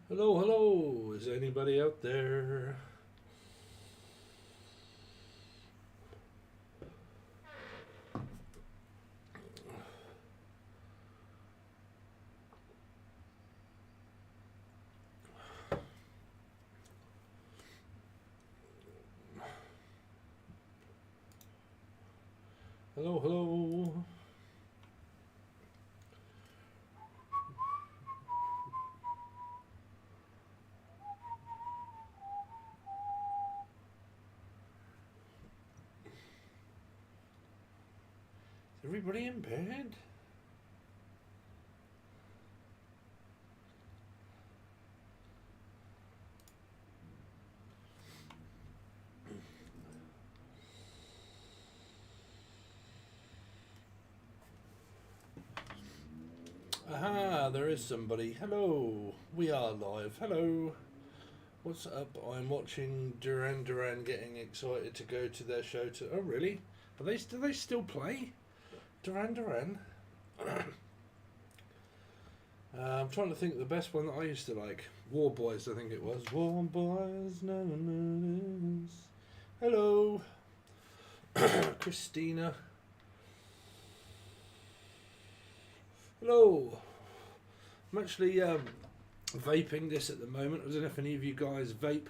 Hello, hello. Is anybody out there? Hello, hello. Is everybody in bed? Aha, there is somebody. Hello. We are live. Hello. What's up? I'm watching Duran Duran getting excited to go to their show to... Oh, really? Do they still play? Duran Duran? I'm trying to think of the best one that I used to like. War Boys, I think it was. War Boys, no one knows. Hello. Christina. Hello. I'm actually vaping this at the moment. I don't know if any of you guys vape.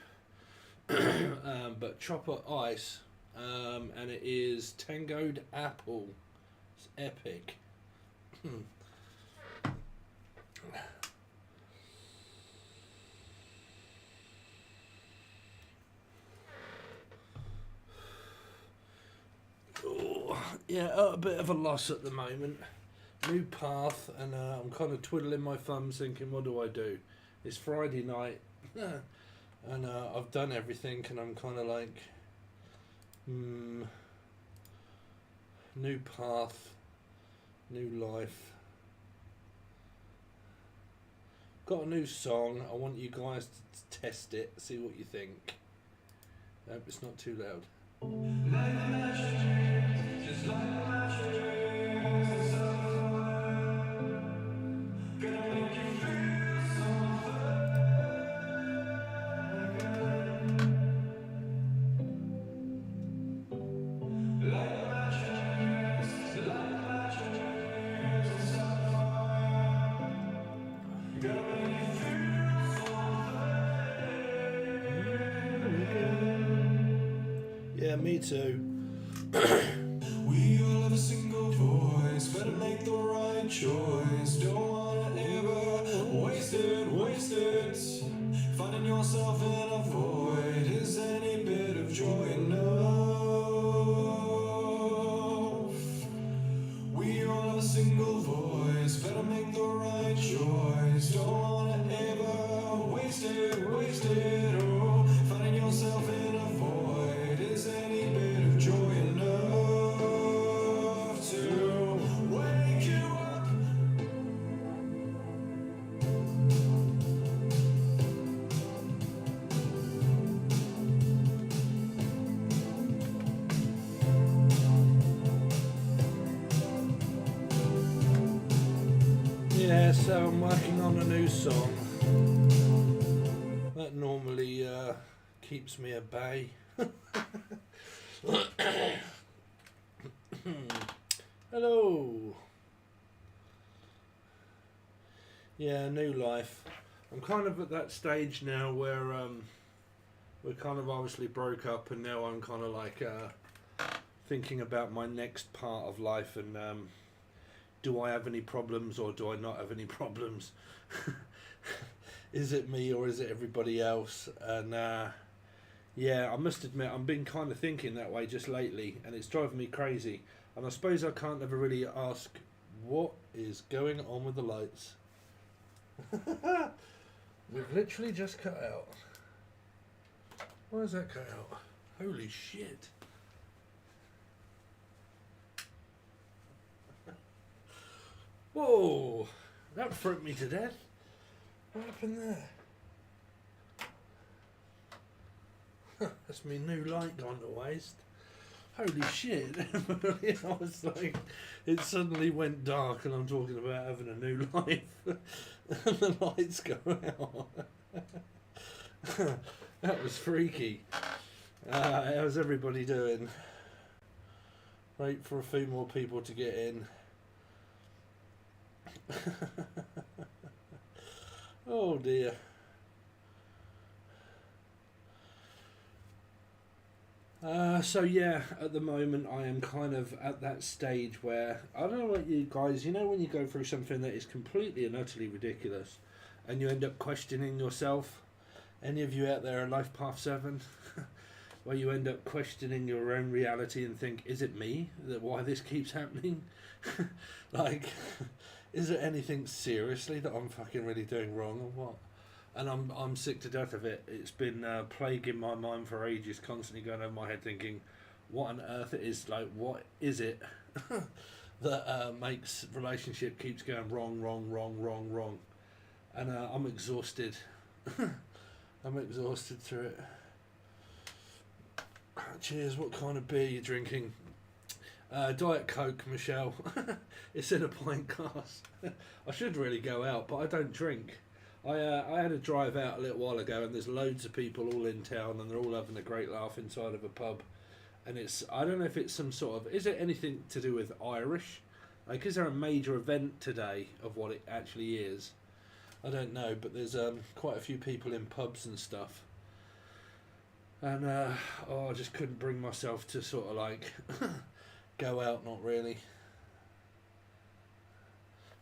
But Chopper Ice. And it is Tangoed Apple. It's epic. Yeah, a bit of a loss at the moment. New path, and I'm kind of twiddling my thumbs thinking, what do I do? It's Friday night, and I've done everything, and I'm kind of like, new path, new life. Got a new song. I want you guys to test it, see what you think. I hope it's not too loud. Yeah, me too. We all have a single voice, better make the right choice. Don't wanna ever waste it. Finding yourself in a void, is any bit of joy enough? We all have a single voice, better make the right choice. Don't wanna ever waste it. Oh, finding yourself in a void, is any bit of joy enough to wake you up? Yeah, so I'm working on a new song. That normally keeps me at bay. Hello. Yeah, new life. I'm kind of at that stage now where we kind of obviously broke up, and now I'm kind of like thinking about my next part of life, and do I have any problems or do I not have any problems? Is it me or is it everybody else? And yeah, I must admit I've been kind of thinking that way just lately, and it's driving me crazy. And I suppose I can't ever really ask what is going on with the lights. We've literally just cut out. Why is that cut out? Holy shit. Whoa, that freaked me to death. What happened there? That's my new light gone to waste. holy shit. I was like, it suddenly went dark and I'm talking about having a new life. And the lights go out. That was freaky. How's everybody doing? Wait for a few more people to get in. Oh dear. So yeah, at the moment I am kind of at that stage where, I don't know what you guys, you know when you go through something that is completely and utterly ridiculous and you end up questioning yourself? Any of you out there are Life Path 7? Where you end up questioning your own reality and think, is it me? That why this keeps happening? Like, is there anything seriously that I'm fucking really doing wrong or what? And I'm sick to death of it. It's been plaguing my mind for ages, constantly going over my head thinking, what on earth it is, like, what is it that makes relationship keeps going wrong? And I'm exhausted. I'm exhausted through it. Cheers, what kind of beer are you drinking? Diet Coke, Michelle. It's in a pint glass. I should really go out, but I don't drink. I had a drive out a little while ago and there's loads of people all in town and they're all having a great laugh inside of a pub. And it's, I don't know if it's some sort of, is it anything to do with Irish? Like, is there a major event today of what it actually is? I don't know, but there's quite a few people in pubs and stuff. And I just couldn't bring myself to sort of like go out, not really.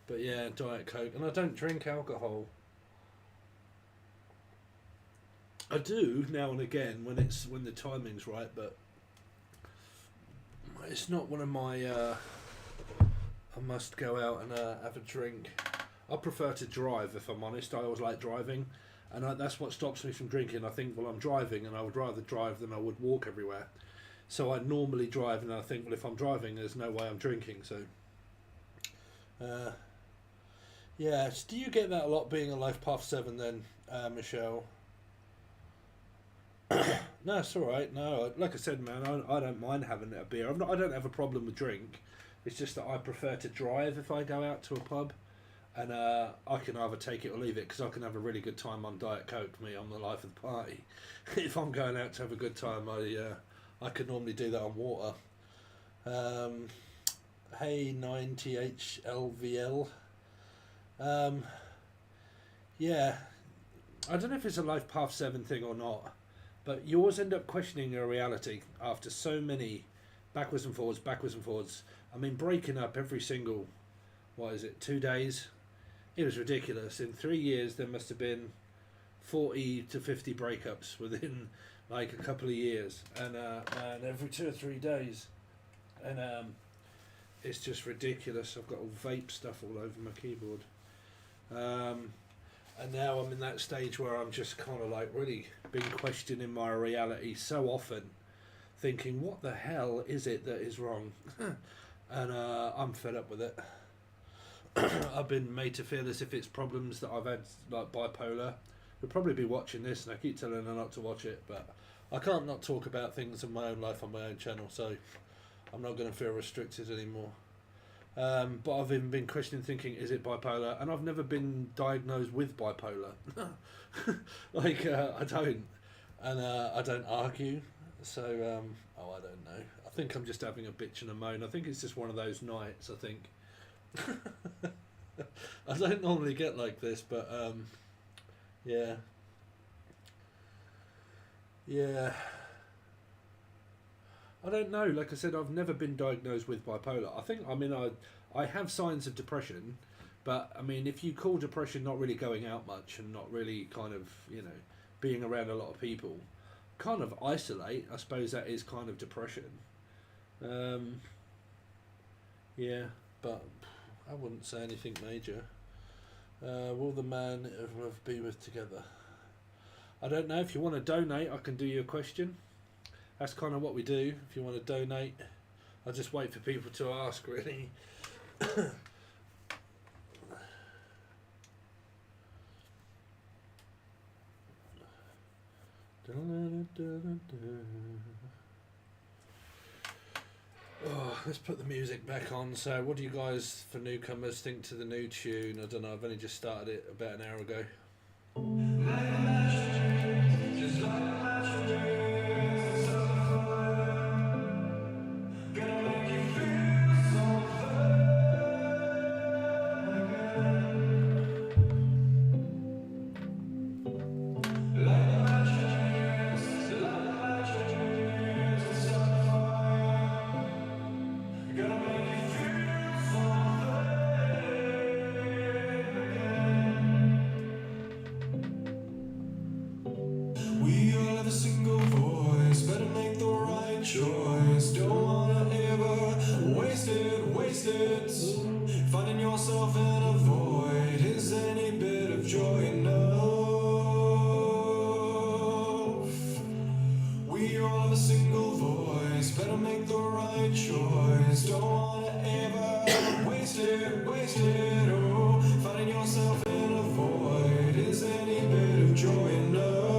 But yeah, Diet Coke. And I don't drink alcohol. I do now and again when the timing's right, but it's not one of my I must go out and have a drink. I prefer to drive, if I'm honest. I always like driving, and that's what stops me from drinking. I think, well, I'm driving and I would rather drive than I would walk everywhere, so I normally drive, and I think, well, if I'm driving there's no way I'm drinking. So yeah, so do you get that a lot being a Life Path 7 then, Michelle? No, it's all right. No, like I said, man, I don't mind having a beer. I don't have a problem with drink. It's just that I prefer to drive if I go out to a pub, and I can either take it or leave it because I can have a really good time on Diet Coke. Me, I'm the life of the party. If I'm going out to have a good time, I can normally do that on water. Hey, 9THLVL. Yeah, I don't know if it's a Life Path 7 thing or not. But you always end up questioning your reality after so many backwards and forwards. I mean, breaking up every single, 2 days? It was ridiculous. In 3 years, there must have been 40 to 50 breakups within like a couple of years. And man, every 2 or 3 days. And it's just ridiculous. I've got all vape stuff all over my keyboard. And now I'm in that stage where I'm just kind of like really been questioning my reality so often, thinking, what the hell is it that is wrong? And I'm fed up with it. I've been made to feel as if it's problems that I've had, like bipolar. You'll probably be watching this, and I keep telling her not to watch it, but I can't not talk about things in my own life on my own channel, so I'm not going to feel restricted anymore. But I've even been questioning, thinking, is it bipolar? And I've never been diagnosed with bipolar. I don't. And I don't argue. So, I don't know. I think I'm just having a bitch and a moan. I think it's just one of those nights, I think. I don't normally get like this, but, yeah. Yeah. I don't know. Like I said, I've never been diagnosed with bipolar. I have signs of depression, but I mean, if you call depression not really going out much and not really kind of, being around a lot of people, kind of isolate, I suppose that is kind of depression. Yeah, but I wouldn't say anything major. Will the man ever be with together? I don't know. If you want to donate, I can do you a question. That's kind of what we do. If you want to donate, I just wait for people to ask, really. Oh, let's put the music back on. So, what do you guys, for newcomers, think to the new tune? I don't know. I've only just started it about an hour ago. We all have a single voice, better make the right choice. Don't wanna ever waste it. Finding yourself in a void is any bit of joy enough. We all have a single voice, better make the right choice. Don't wanna ever waste it. Oh, finding yourself in a void is any bit of joy enough.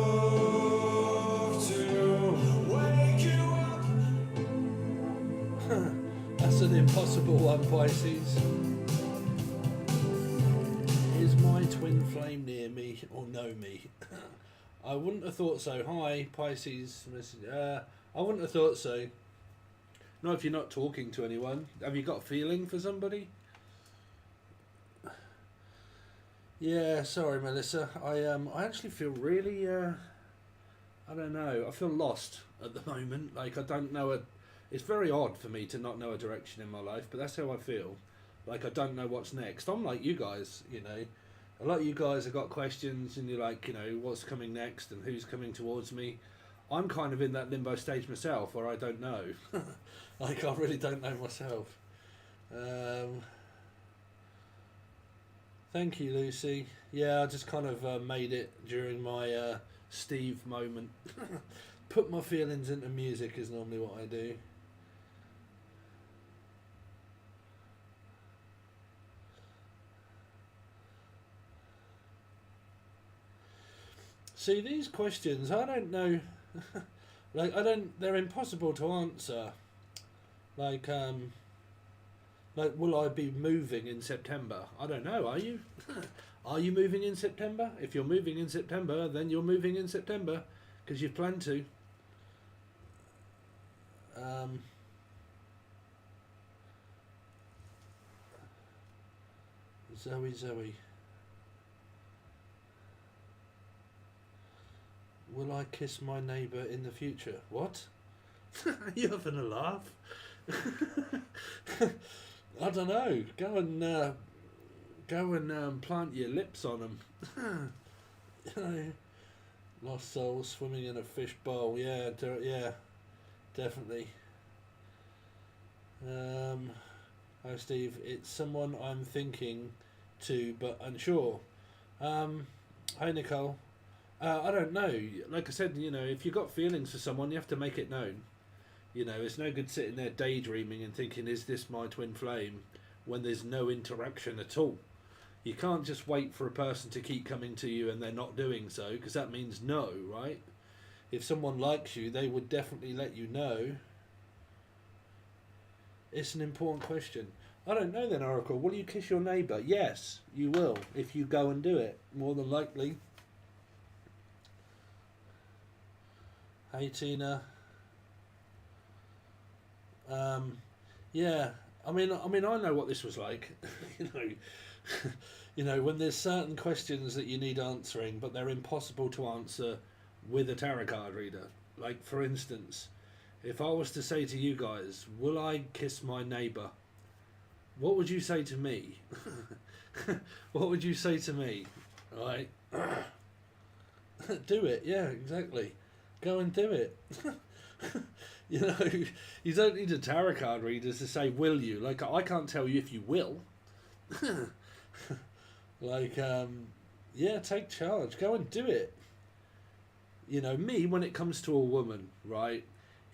That's an impossible one, Pisces. Is my twin flame near me or know me? I wouldn't have thought so. Hi, Pisces. I wouldn't have thought so. Not if you're not talking to anyone. Have you got a feeling for somebody? Yeah, sorry, Melissa. I actually feel really, I don't know. I feel lost at the moment. Like, I don't know it's very odd for me to not know a direction in my life, but that's how I feel. Like, I don't know what's next. I'm like you guys, you know. A lot of you guys have got questions and you're like, you know, what's coming next and who's coming towards me. I'm kind of in that limbo stage myself where I don't know. Like, I really don't know myself. Thank you, Lucy. Yeah, I just kind of made it during my Steve moment. Put my feelings into music is normally what I do. See, these questions, I don't know. Like, they're impossible to answer. Like, will I be moving in September? I don't know, are you? Are you moving in September? If you're moving in September, then you're moving in September, because you've planned to. Zoe. Will I kiss my neighbour in the future? What? You having a laugh? I don't know. Go and plant your lips on them. You know, lost souls swimming in a fish bowl. Yeah, definitely. Hi Steve. It's someone I'm thinking to, but unsure. Hi Nicole. I don't know. Like I said, you know, if you've got feelings for someone, you have to make it known. You know, it's no good sitting there daydreaming and thinking, is this my twin flame, when there's no interaction at all. You can't just wait for a person to keep coming to you and they're not doing so, because that means no, right? If someone likes you, they would definitely let you know. It's an important question. I don't know then, Oracle. Will you kiss your neighbour? Yes, you will, if you go and do it, more than likely. Hey Tina. Yeah. I mean, I know what this was like. You know, when there's certain questions that you need answering, but they're impossible to answer with a tarot card reader. Like, for instance, if I was to say to you guys, "Will I kiss my neighbour?" What would you say to me? What would you say to me? Right? Do it. Yeah, exactly. Go and do it. You know, you don't need a tarot card reader to say, will you? Like, I can't tell you if you will. Like, yeah, take charge. Go and do it. You know, me, when it comes to a woman, right?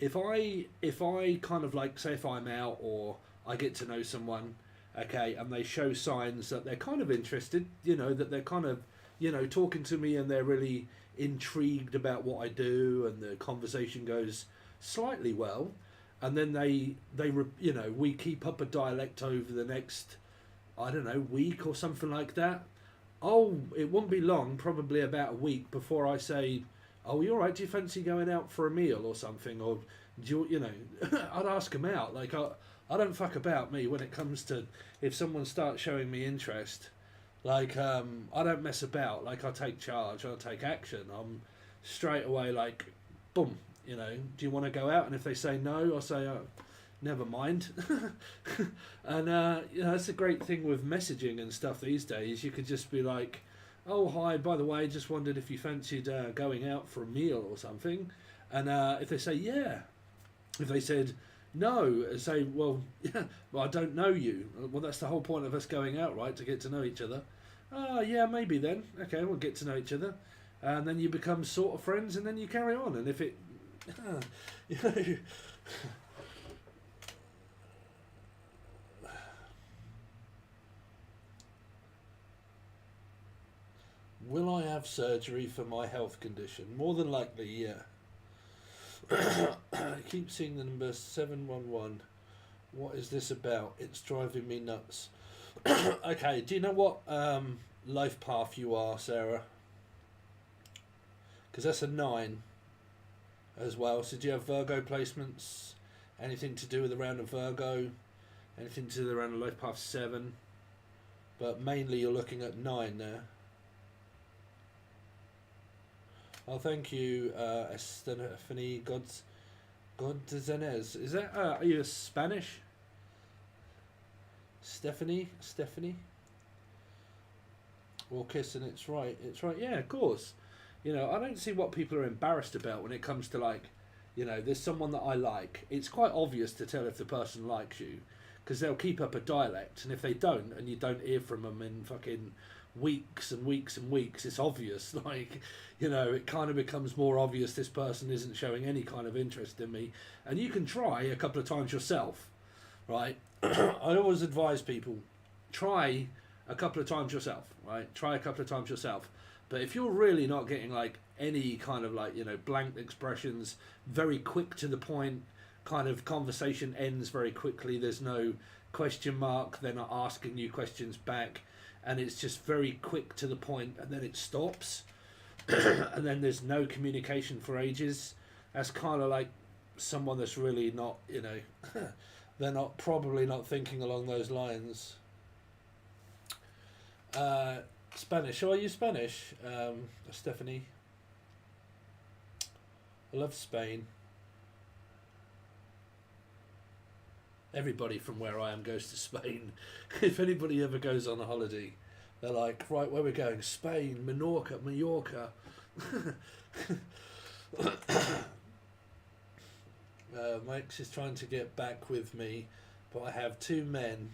If I kind of like, say if I'm out or I get to know someone, okay, and they show signs that they're kind of interested, you know, that they're kind of, you know, talking to me and they're really intrigued about what I do and the conversation goes slightly well, and then you know, we keep up a dialect over the next, I don't know, week or something like that. Oh, it won't be long, probably about a week before I say, "Oh, you all right? Do you fancy going out for a meal or something?" Or do you know? I'd ask them out. Like I don't fuck about me when it comes to if someone starts showing me interest. Like I don't mess about. Like I take charge. I take action. I'm straight away like, boom. You know, do you want to go out? And if they say no, I'll say, oh, never mind. And you know, that's a great thing with messaging and stuff these days. You could just be like, oh hi, by the way, just wondered if you fancied going out for a meal or something. And if they say yeah, if they said no, say, well, yeah, well, I don't know you. Well, that's the whole point of us going out, right? To get to know each other. Oh yeah, maybe then. Okay, we'll get to know each other, and then you become sort of friends, and then you carry on. And if it, you know. Will I have surgery for my health condition? More than likely, yeah. I keep seeing the number 711. What is this about? It's driving me nuts. Okay, do you know what life path you are, Sarah? Because that's a 9 as well. So do you have Virgo placements? Anything to do with around a Virgo? Anything to do with around a life path 7? But mainly you're looking at 9 there. Oh, thank you, Stephanie Godzenez. Is that, are you Spanish? Stephanie? Or kissing, it's right, yeah, of course. You know, I don't see what people are embarrassed about when it comes to, like, you know, there's someone that I like. It's quite obvious to tell if the person likes you, because they'll keep up a dialect, and if they don't, and you don't hear from them in fucking weeks and weeks and weeks, it's obvious. Like, you know, it kind of becomes more obvious this person isn't showing any kind of interest in me. And you can try a couple of times yourself, right? I always advise people, try a couple of times yourself, right? Try a couple of times yourself. But if you're really not getting like any kind of like, you know, blank expressions, very quick to the point, kind of conversation ends very quickly, there's no question mark, they're not asking you questions back, and it's just very quick to the point, and then it stops, and then there's no communication for ages, that's kind of like someone that's really not, you know, they're not probably not thinking along those lines. Spanish. So are you Spanish, Stephanie? I love Spain. Everybody from where I am goes to Spain. If anybody ever goes on a holiday, they're like, right, where are we going? Spain, Mallorca. My ex is trying to get back with me, but I have 2 men,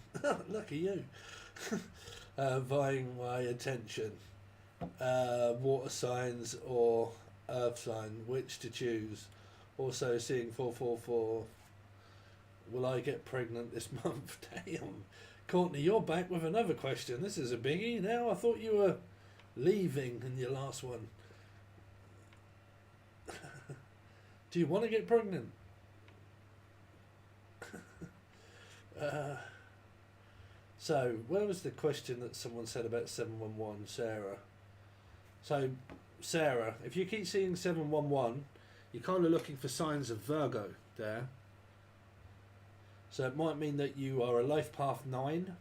lucky you, vying my attention. Water signs or earth sign, which to choose? Also seeing 444. Will I get pregnant this month? Damn. Courtney, you're back with another question. This is a biggie now. I thought you were leaving in your last one. Do you want to get pregnant? So, where was the question that someone said about 711, Sarah? So, Sarah, if you keep seeing 711, you're kind of looking for signs of Virgo there. So it might mean that you are a life path 9.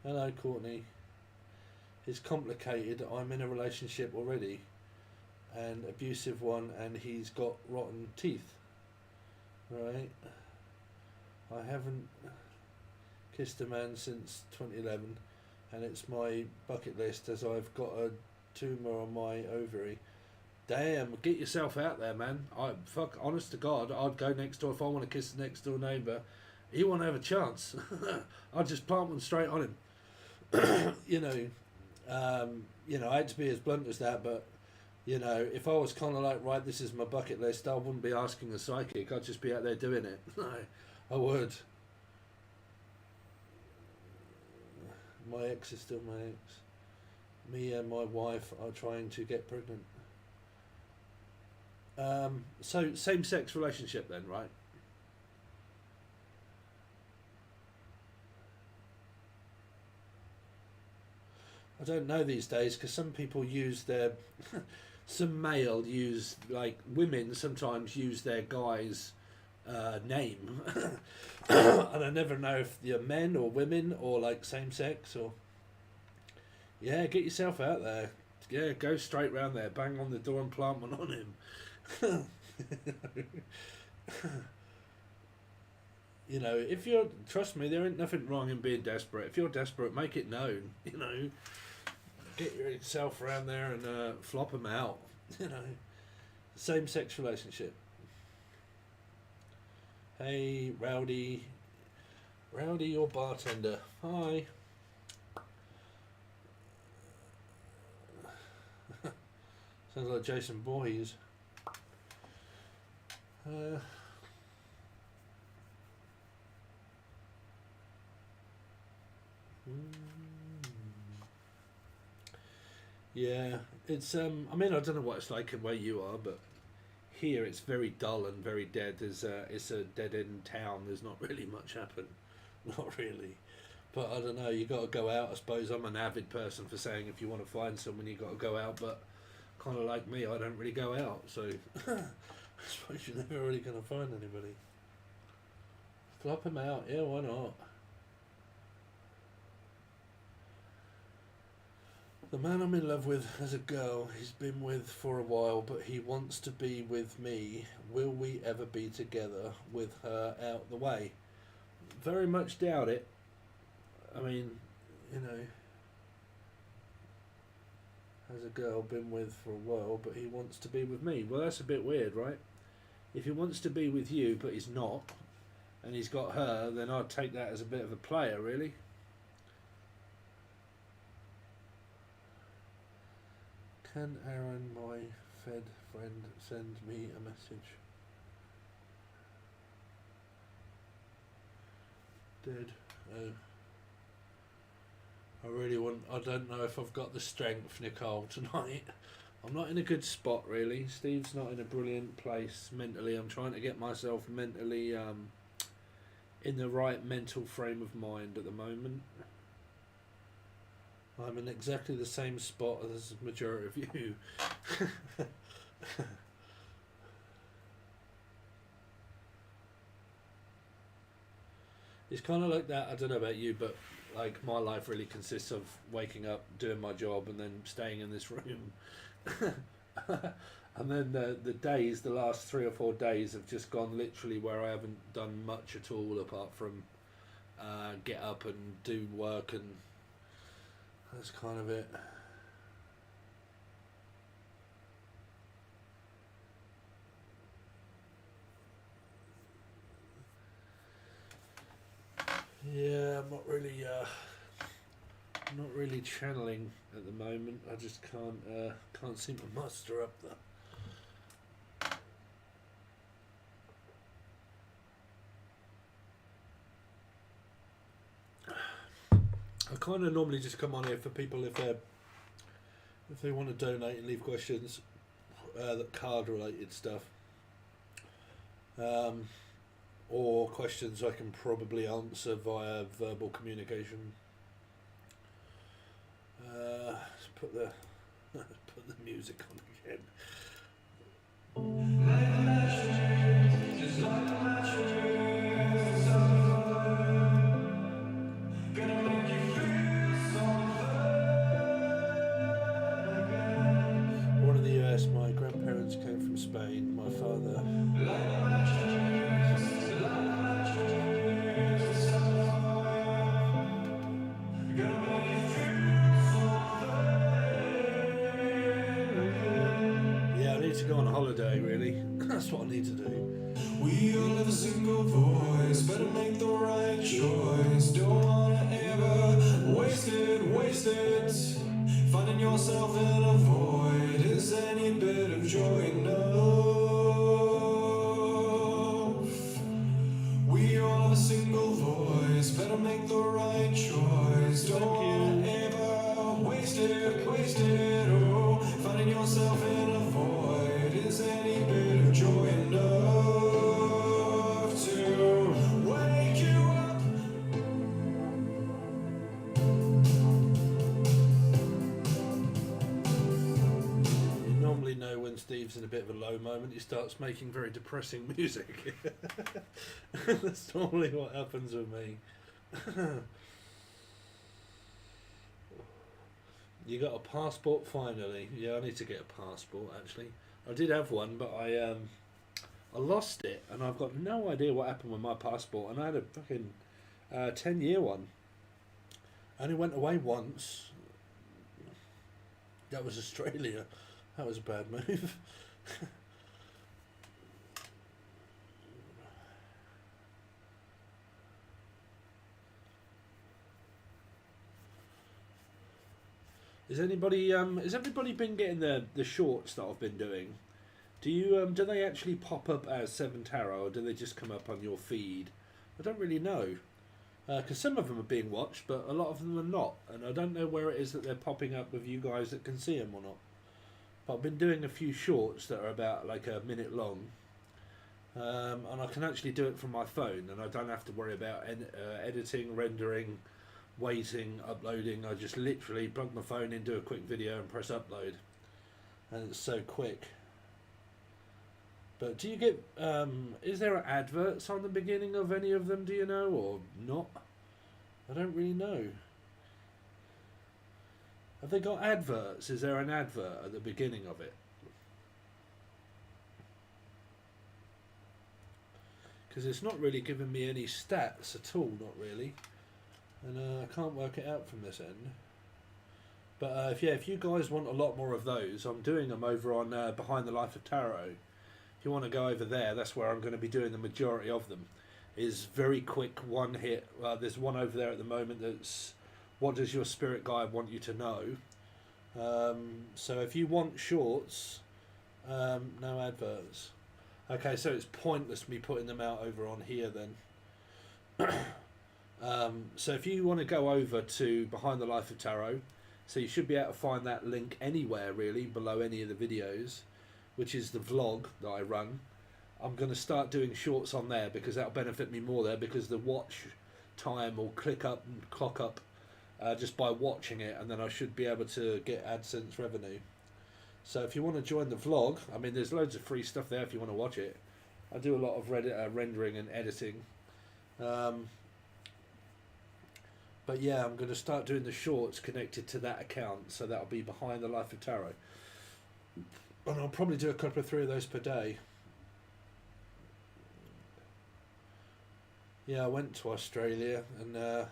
Hello, Courtney. It's complicated. I'm in a relationship already, an abusive one, and he's got rotten teeth. Right. I haven't kissed a man since 2011, and it's my bucket list as I've got a tumour on my ovary. Damn, get yourself out there, man. Honest to God, I'd go next door if I want to kiss the next door neighbour. He won't have a chance. I'd just plant one straight on him. You know, I hate to be as blunt as that, but you know, if I was kind of like, right, this is my bucket list, I wouldn't be asking a psychic. I'd just be out there doing it. No, I would. My ex is still my ex. Me and my wife are trying to get pregnant. So same-sex relationship then, right? I don't know these days because some people use their, some male use, like women sometimes use their guy's name, and I never know if they're men or women or like same sex or. Yeah, get yourself out there. Yeah, go straight round there, bang on the door and plant one on him. You know, if you're, trust me, there ain't nothing wrong in being desperate. If you're desperate, make it known. You know, get yourself around there and flop them out. You know, same sex relationship. Hey, Rowdy, your bartender. Hi. Sounds like Jason Voorhees. Yeah, it's I mean, I don't know what it's like where you are, but here it's very dull and very dead. It's a dead end town. There's not really much happen, not really. But I don't know. You got to go out. I suppose I'm an avid person for saying if you want to find someone, you got to go out. But kind of like me, I don't really go out, so I suppose you're never really going to find anybody. Flop him out, yeah, why not? The man I'm in love with as a girl he's been with for a while, but he wants to be with me. Will we ever be together with her out the way? Very much doubt it. I mean, you know, as a girl been with for a while, but he wants to be with me. Well, that's a bit weird, right? If he wants to be with you, but he's not, and he's got her, then I'd take that as a bit of a player, really. Can Aaron, my Fed friend, send me a message? Dead. Oh. I don't know if I've got the strength, Nicole, tonight. I'm not in a good spot, really. Steve's not in a brilliant place mentally. I'm trying to get myself mentally in the right mental frame of mind at the moment. I'm in exactly the same spot as the majority of you. It's kind of like that. I don't know about you, but like my life really consists of waking up, doing my job, and then staying in this room. And then the last 3 or 4 days have just gone literally where I haven't done much at all apart from get up and do work, and that's kind of it. Yeah, I'm not really channeling at the moment. I just can't seem to muster up the. I kind of normally just come on here for people if they want to donate and leave questions, that card related stuff, or questions I can probably answer via verbal communication. Let's put the put the music on again. Born in the US, my grandparents came from Spain. My father. Go on a holiday, really. That's what I need to do. We all have a single voice, better make the right choice. Don't wanna ever waste it. Finding yourself in a void is any bit of joy enough. We all have a single voice, better make the right choice. Don't wanna ever waste it. Oh, finding yourself in a void is any bit Steve's in a bit of a low moment, he starts making very depressing music. That's normally what happens with me. You got a passport finally? Yeah, I need to get a passport actually. I did have one, but I lost it, and I've got no idea what happened with my passport. And I had a fucking 10-year one. I only went away once. That was Australia. That was a bad move. Has everybody been getting the shorts that I've been doing? Do they actually pop up as Seven Tarot, or do they just come up on your feed? I don't really know, because some of them are being watched, but a lot of them are not, and I don't know where it is that they're popping up with you guys that can see them or not. But I've been doing a few shorts that are about like a minute long, and I can actually do it from my phone, and I don't have to worry about editing, rendering, waiting, uploading. I just literally plug my phone in, do a quick video, and press upload, and it's so quick. But do you get, is there adverts on the beginning of any of them, do you know, or not? I don't really know. Have they got adverts? Is there an advert at the beginning of it? Because it's not really giving me any stats at all, not really. And I can't work it out from this end. But if you guys want a lot more of those, I'm doing them over on Behind the Life of Tarot. If you want to go over there, that's where I'm going to be doing the majority of them. Is very quick, one hit. There's one over there at the moment that's, what does your spirit guide want you to know? So if you want shorts, no adverts. Okay, so it's pointless me putting them out over on here then. So if you want to go over to Behind the Life of Tarot, so you should be able to find that link anywhere really below any of the videos, which is the vlog that I run. I'm going to start doing shorts on there because that'll benefit me more there, because the watch time will click up and clock up just by watching it, and then I should be able to get AdSense revenue. So if you want to join the vlog, I mean, there's loads of free stuff there if you want to watch it. I do a lot of rendering and editing. But yeah, I'm going to start doing the shorts connected to that account, so that'll be Behind the Life of Tarot. And I'll probably do a couple of 3 of those per day. Yeah, I went to Australia and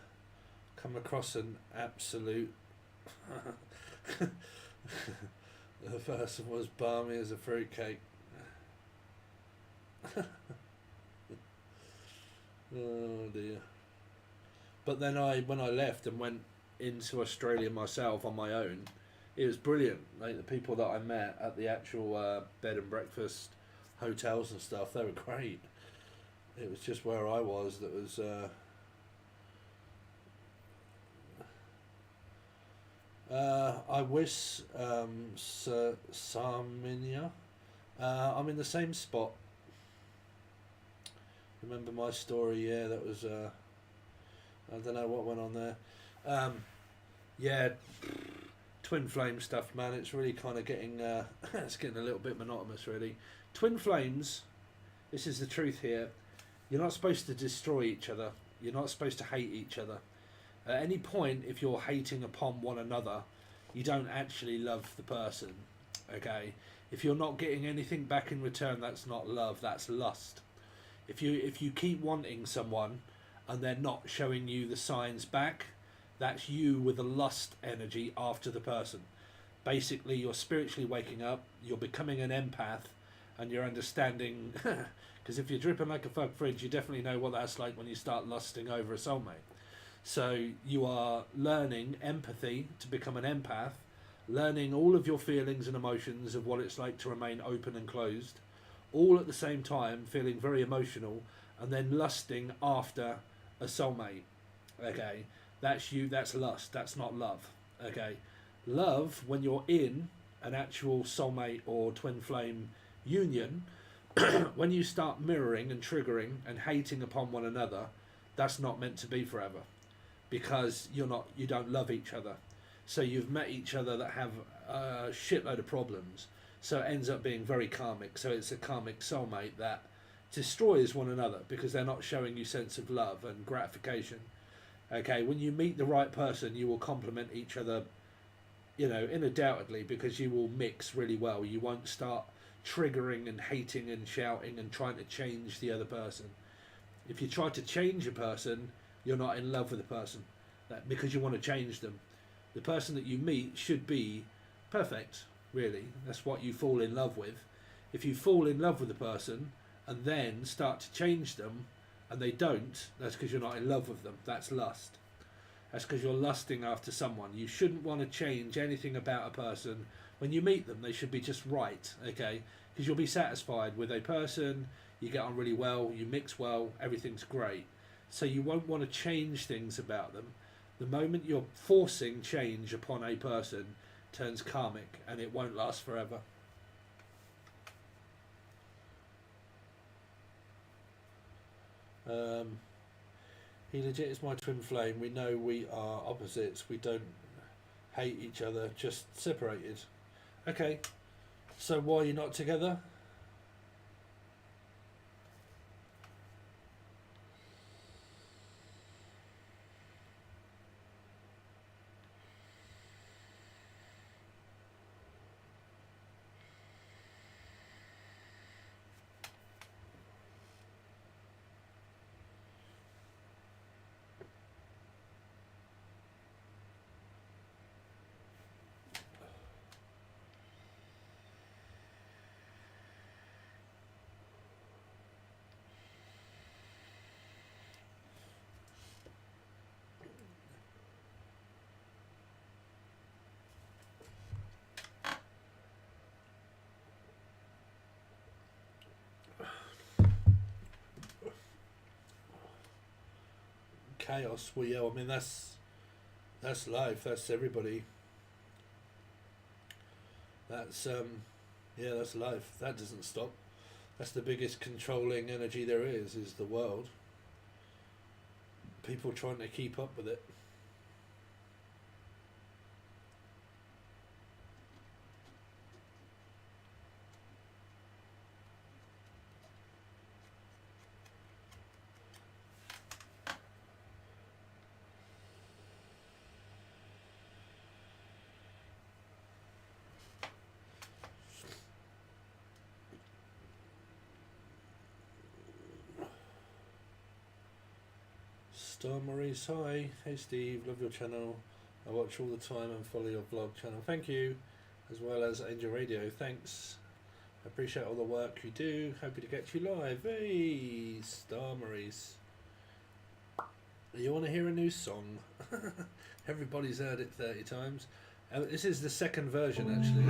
come across an absolute... The person was balmy as a fruitcake. Oh dear. But then when I left and went into Australia myself on my own, it was brilliant. Like, the people that I met at the actual bed and breakfast hotels and stuff, they were great. It was just where I was that was I wish Sarminia. I'm in the same spot. Remember my story? Yeah, that was I don't know what went on there. Yeah, twin flame stuff, man. It's really kind of getting it's getting a little bit monotonous, really. Twin flames. This is the truth here. You're not supposed to destroy each other. You're not supposed to hate each other. At any point, if you're hating upon one another, you don't actually love the person. Okay? If you're not getting anything back in return, that's not love. That's lust. If you keep wanting someone and they're not showing you the signs back, that's you with a lust energy after the person. Basically, you're spiritually waking up. You're becoming an empath, and you're understanding. Because if you're dripping like a fuck fridge, you definitely know what that's like when you start lusting over a soulmate. So you are learning empathy to become an empath, learning all of your feelings and emotions of what it's like to remain open and closed, all at the same time feeling very emotional, and then lusting after a soulmate. Okay, that's you, that's lust, that's not love. Okay, love, when you're in an actual soulmate or twin flame union, when you start mirroring and triggering and hating upon one another, that's not meant to be forever, because you don't love each other. So you've met each other that have a shitload of problems. So it ends up being very karmic. So it's a karmic soulmate that destroys one another because they're not showing you sense of love and gratification. Okay, when you meet the right person, you will complement each other, you know, undoubtedly, because you will mix really well. You won't start triggering and hating and shouting and trying to change the other person. If you try to change a person, you're not in love with the person, that because you want to change them. The person that you meet should be perfect, really. That's what you fall in love with. If you fall in love with a person and then start to change them and they don't, that's because you're not in love with them. That's lust. That's because you're lusting after someone. You shouldn't want to change anything about a person. When you meet them, they should be just right, okay? Because you'll be satisfied with a person, you get on really well, you mix well, everything's great. So you won't want to change things about them. The moment you're forcing change upon a person, turns karmic, and it won't last forever. He legit is my twin flame. We know we are opposites. We don't hate each other, just separated. Okay, so why are you not together? Chaos. Well, yeah, I mean that's life. That's everybody. That's yeah, that's life. That doesn't stop. That's the biggest controlling energy there is the world. People trying to keep up with it. Star Maurice, hi. Hey Steve, love your channel. I watch all the time and follow your vlog channel. Thank you. As well as Angel Radio, thanks. I appreciate all the work you do. Happy to get you live. Hey, Star Maurice. You want to hear a new song? Everybody's heard it 30 times. This is the second version, actually.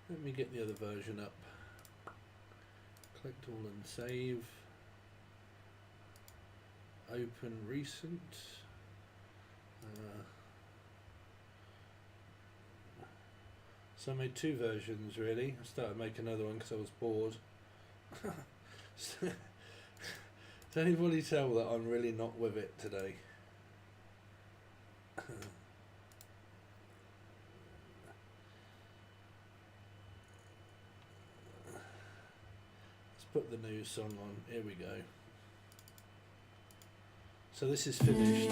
Let me get the other version up. Collect all and save. Open recent. So I made two versions really. I started making another one because I was bored. Does anybody tell that I'm really not with it today? Put the new song on. Here we go. So this is finished.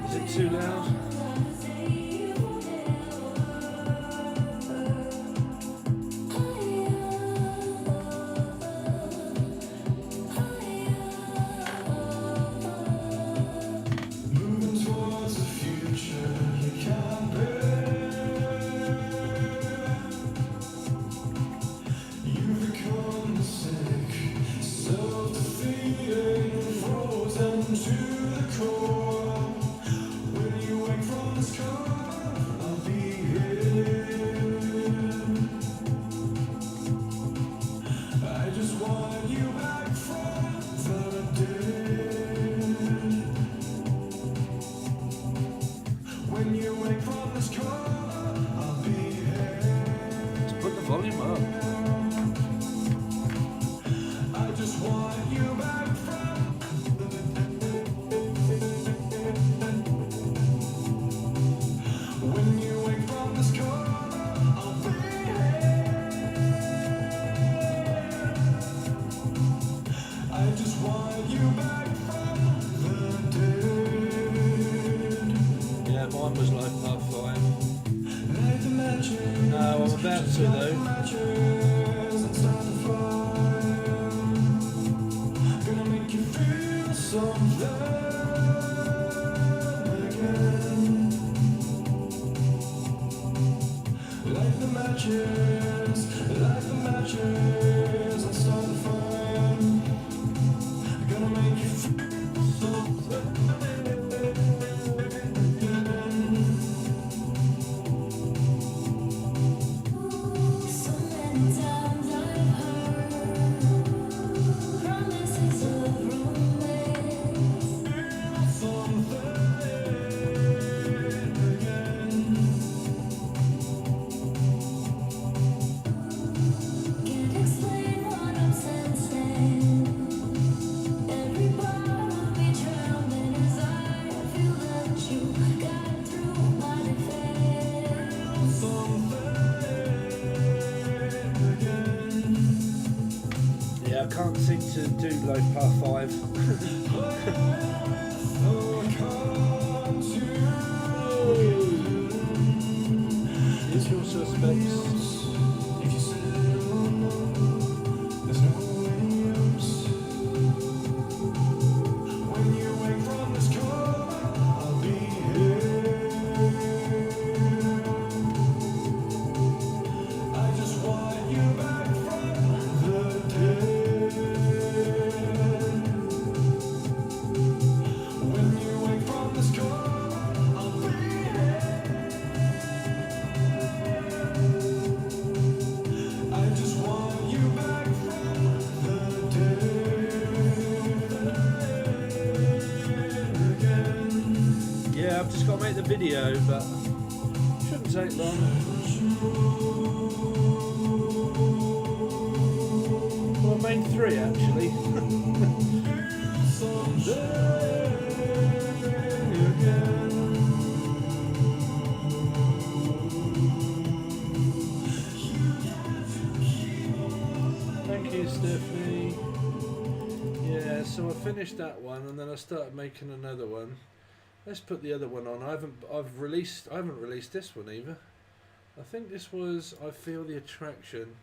Is it too loud? To the core, when you wake water though. matches and start the fire. Gonna make you feel something again. Light the matches and start the fire. Gonna make you feel something again. So many times I've heard promises of romance. Feel something again. Can't explain what I'm sensing. Every part of me trembling as I feel that you got through my defense. Yeah, I can't seem to do like part 5. Usual suspects. If you still know, there's no else. When you wake from this coma, I'll be here. I just want you back from the dead. When you wake from this coma, I'll be here. I just want you back from the dead again. Yeah, I've just got to make the video, but shouldn't take long. Well, I made 3 actually. Thank you, Stephanie. Yeah, so I finished that one, and then I started making another one. Let's put the other one on. I haven't released this one either. I think this was I Feel the Attraction.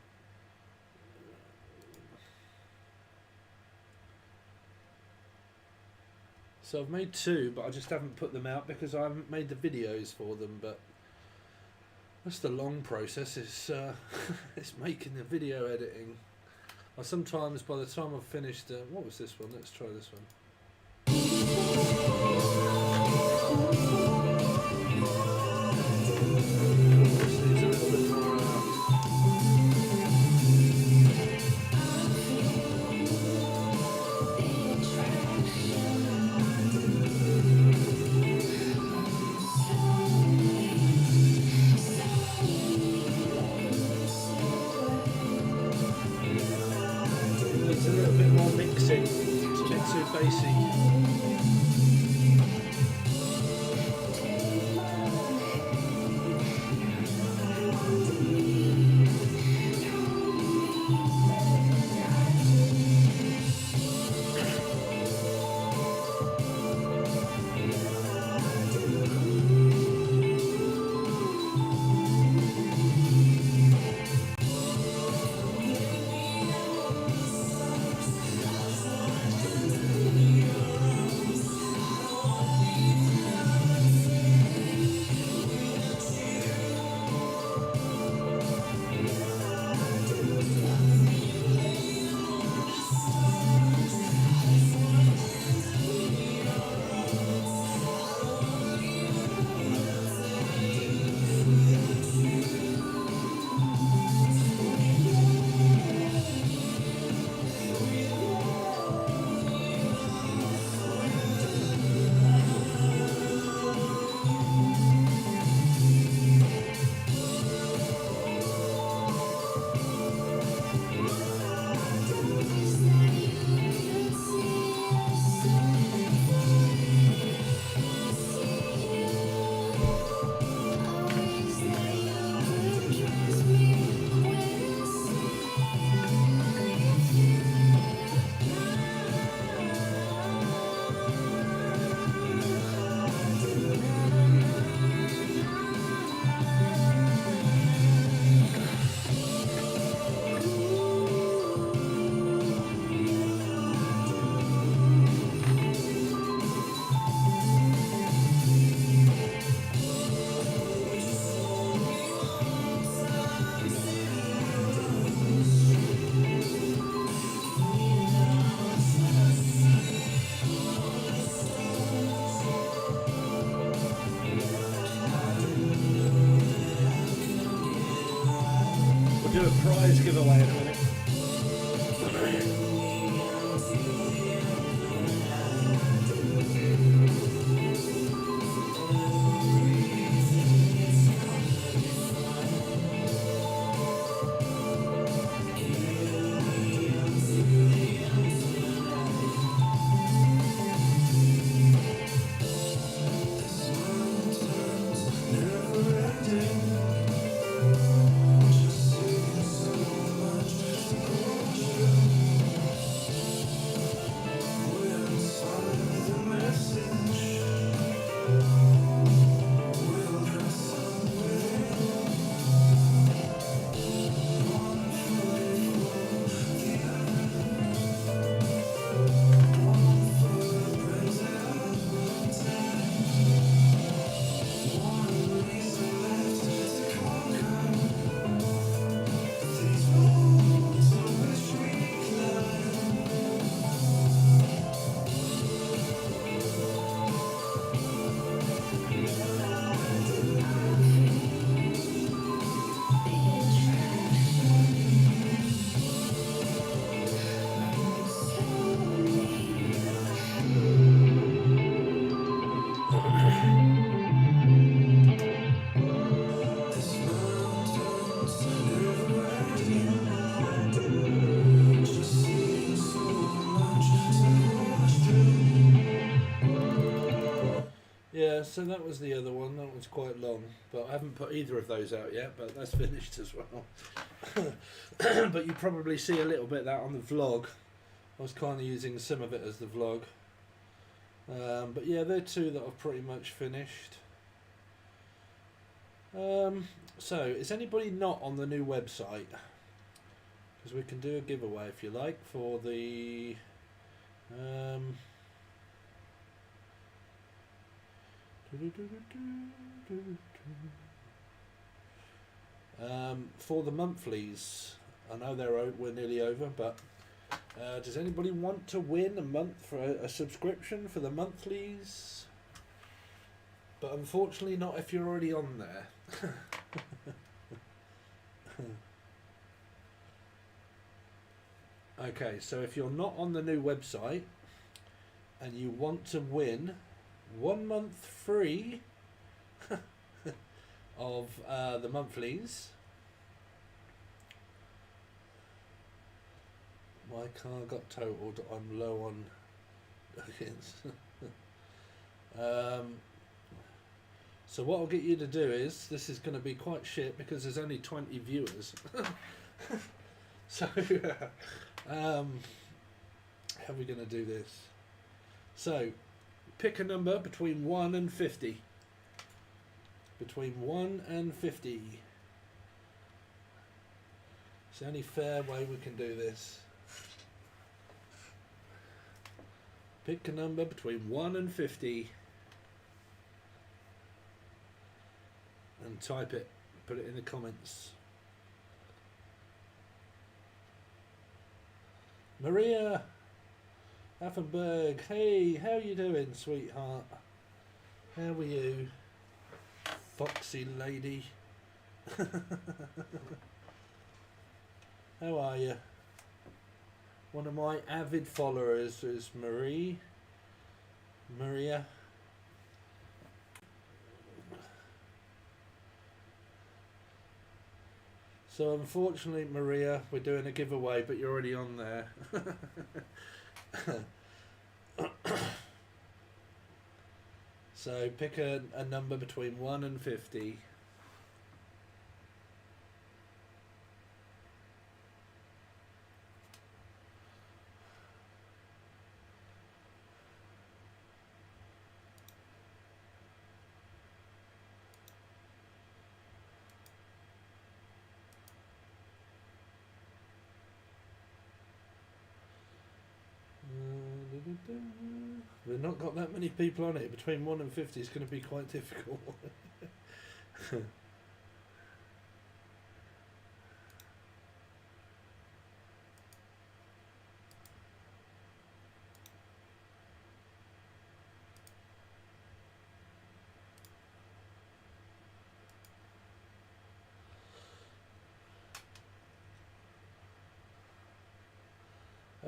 So I've made 2, but I just haven't put them out because I haven't made the videos for them. But that's the long process. It's it's making the video editing. I sometimes, by the time I've finished, what was this one? Let's try this one. This needs a little bit more. Needs a little bit more mixing. It's a bit too bassy. a prize giveaway in a minute. Yeah, so that was the other one. That was quite long, but I haven't put either of those out yet, but that's finished as well. But you probably see a little bit of that on the vlog. I was kind of using some of it as the vlog. But yeah, they're two that I've pretty much finished. So, is anybody not on the new website? Because we can do a giveaway if you like for the... for the monthlies. I know we're nearly over, but does anybody want to win a month for a subscription for the monthlies? But unfortunately not if you're already on there. Okay, so if you're not on the new website and you want to win 1 month free of the monthlies. My car got totaled. I'm low on tokens. So what I'll get you to do is, this is going to be quite shit because there's only 20 viewers. So how are we going to do this? So pick a number between 1 and 50. Between 1 and 50. It's the only fair way we can do this. Pick a number between 1 and 50. And type it. Put it in the comments. Maria Affenberg, hey, how you doing, sweetheart? How are you, foxy lady? How are you? One of my avid followers is Maria. So unfortunately, Maria, we're doing a giveaway, but you're already on there. So pick a number between 1 and 50. We've not got that many people on it. Between 1 and 50 is going to be quite difficult.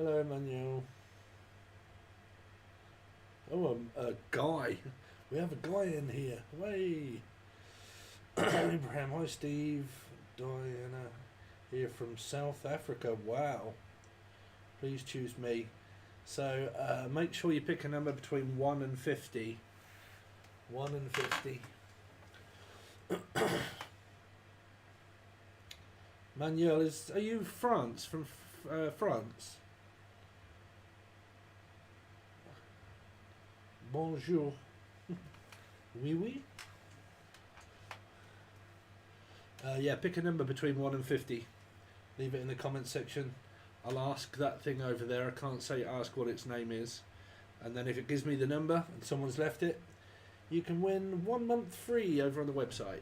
Hello, Manuel. Oh, a guy. We have a guy in here. Way. Abraham. Hi, Steve. Diana. Here from South Africa. Wow. Please choose me. So make sure you pick a number between 1 and 50. 1 and 50. Manuel, are you France? From France? Bonjour. Oui, oui. Yeah, pick a number between 1 and 50. Leave it in the comments section. I'll ask that thing over there. I can't say ask what its name is. And then if it gives me the number and someone's left it, you can win 1 month free over on the website.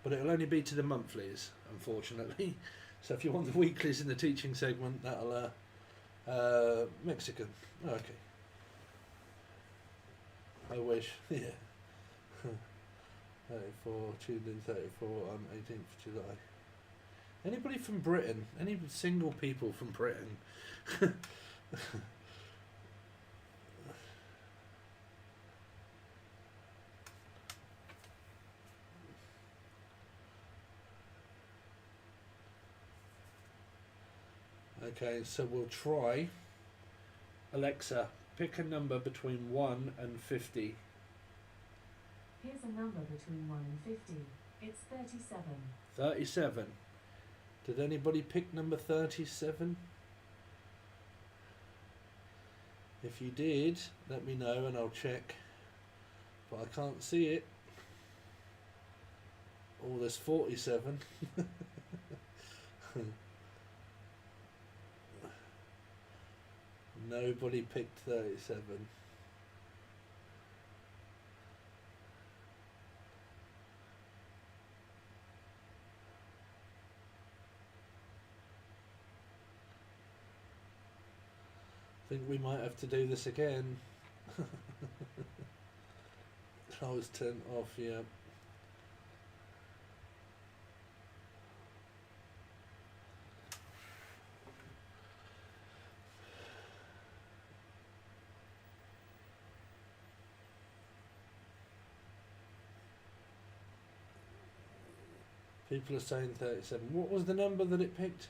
But it'll only be to the monthlies, unfortunately. So if you want the weeklies in the teaching segment, that'll Mexican. Oh, okay. I wish. Yeah. 34, tuned in 34 on 18th of July. Anybody from Britain? Any single people from Britain? Okay, so we'll try. Alexa, pick a number between 1 and 50. Here's a number between 1 and 50. It's 37. 37. Did anybody pick number 37? If you did, let me know and I'll check. But I can't see it. Oh, there's 47. Nobody picked 37. I think we might have to do this again. I was turned off, yeah. People are saying 37. What was the number that it picked?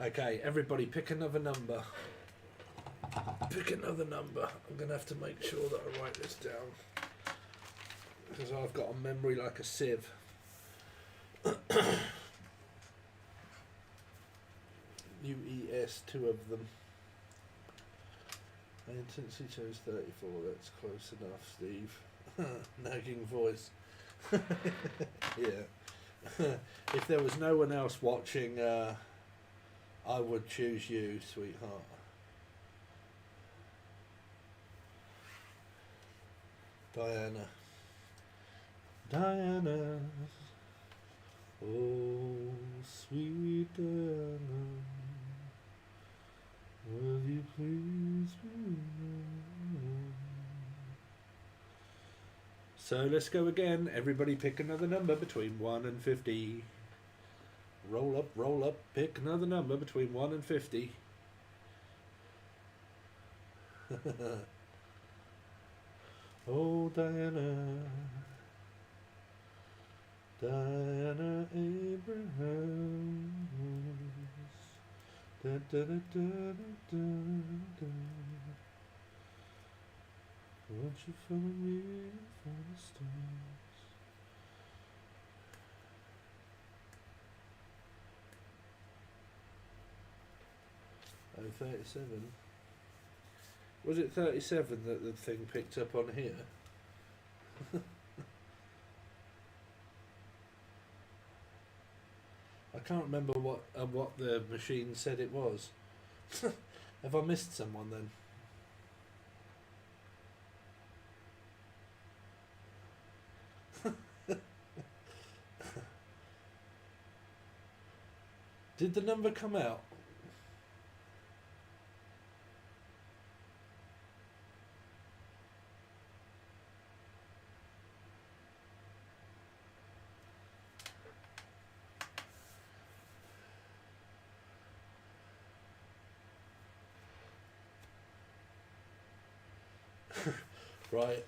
Okay, everybody pick another number. Pick another number. I'm going to have to make sure that I write this down. Because I've got a memory like a sieve. UES, 2 of them. I intentionally chose 34, that's close enough, Steve. Nagging voice. Yeah. If there was no one else watching, I would choose you, sweetheart. Diana. Diana. Oh, sweet Diana. Will you please be mine? So let's go again. Everybody pick another number between 1 and 50. Roll up, pick another number between 1 and 50. Oh, Diana. Diana Abrahams. Da, da, da, da, da, da. Won't you follow me from the stars? Oh, 37. Was it 37 that the thing picked up on here? I can't remember what the machine said it was. Have I missed someone then? Did the number come out? Right,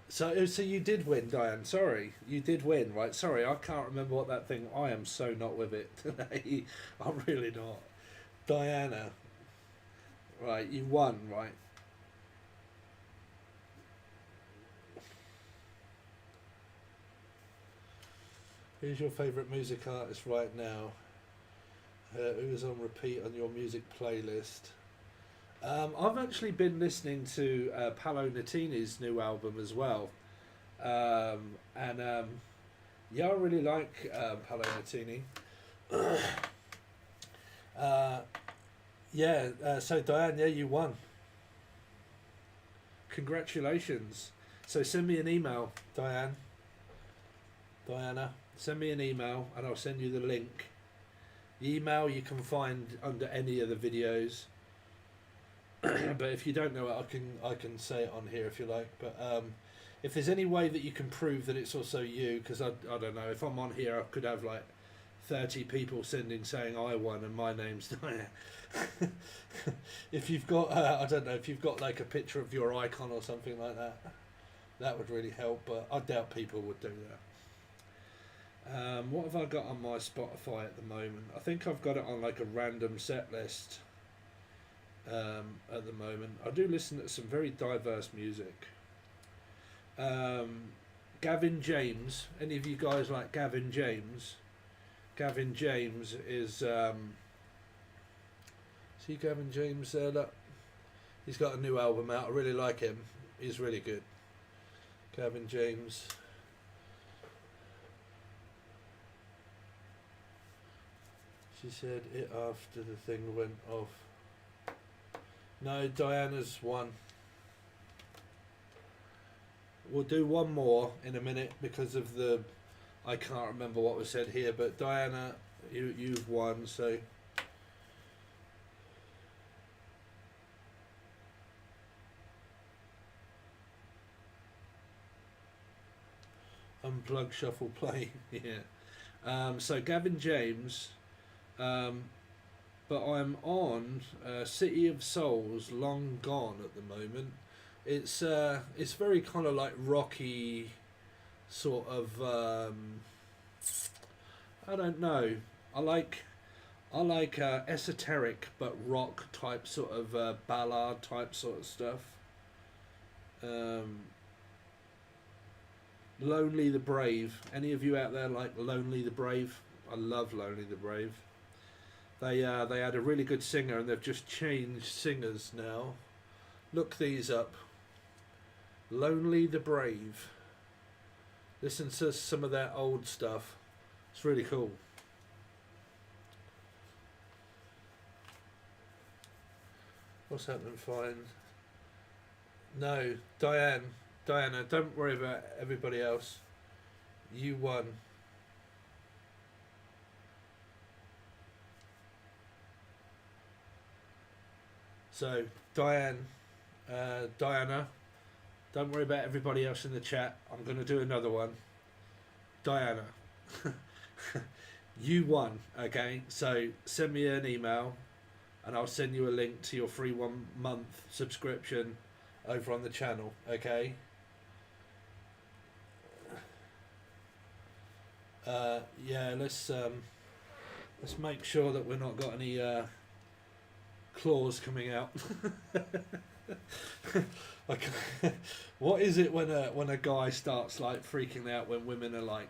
so you did win, Diane. Sorry, you did win. Right, sorry, I can't remember what that thing. I am so not with it today. I'm really not. Diana. Right, you won. Right. Who's your favourite music artist right now? Who is on repeat on your music playlist? I've actually been listening to Paolo Nutini's new album as well, and yeah, I really like Paolo Nutini. So Diane, yeah, you won. Congratulations. So send me an email, Diana. Send me an email and I'll send you the link. The email you can find under any of the videos. But if you don't know it, I can say it on here if you like. But if there's any way that you can prove that it's also you, because I don't know, if I'm on here I could have like 30 people saying I won and my name's Diane. If you've got I don't know, if you've got like a picture of your icon or something like that, that would really help, but I doubt people would do that. What have I got on my Spotify at the moment? I think I've got it on like a random set list at the moment. I do listen to some very diverse music. Gavin James, any of you guys like Gavin James? Gavin James is see Gavin James there, look. He's got a new album out. I really like him. He's really good. Gavin James. She said it after the thing went off. No, Diana's won. We'll do one more in a minute because of the... I can't remember what was said here, but Diana, you've won, so... Unplug, shuffle, play. Yeah. So Gavin James... but I'm on City of Souls, Long Gone at the moment. It's very kind of like rocky, sort of. I don't know. I like esoteric but rock type sort of ballad type sort of stuff. Lonely the Brave. Any of you out there like Lonely the Brave? I love Lonely the Brave. They had a really good singer and they've just changed singers now. Look these up. Lonely the Brave. Listen to some of their old stuff. It's really cool. What's happening? Fine. No, Diana, don't worry about everybody else. You won. So, Diana, don't worry about everybody else in the chat. I'm going to do another one. Diana, you won, okay? So, send me an email and I'll send you a link to your free 1 month subscription over on the channel, okay? Yeah, let's make sure that we're not got any claws coming out. Like, what is it when a guy starts like freaking out when women are like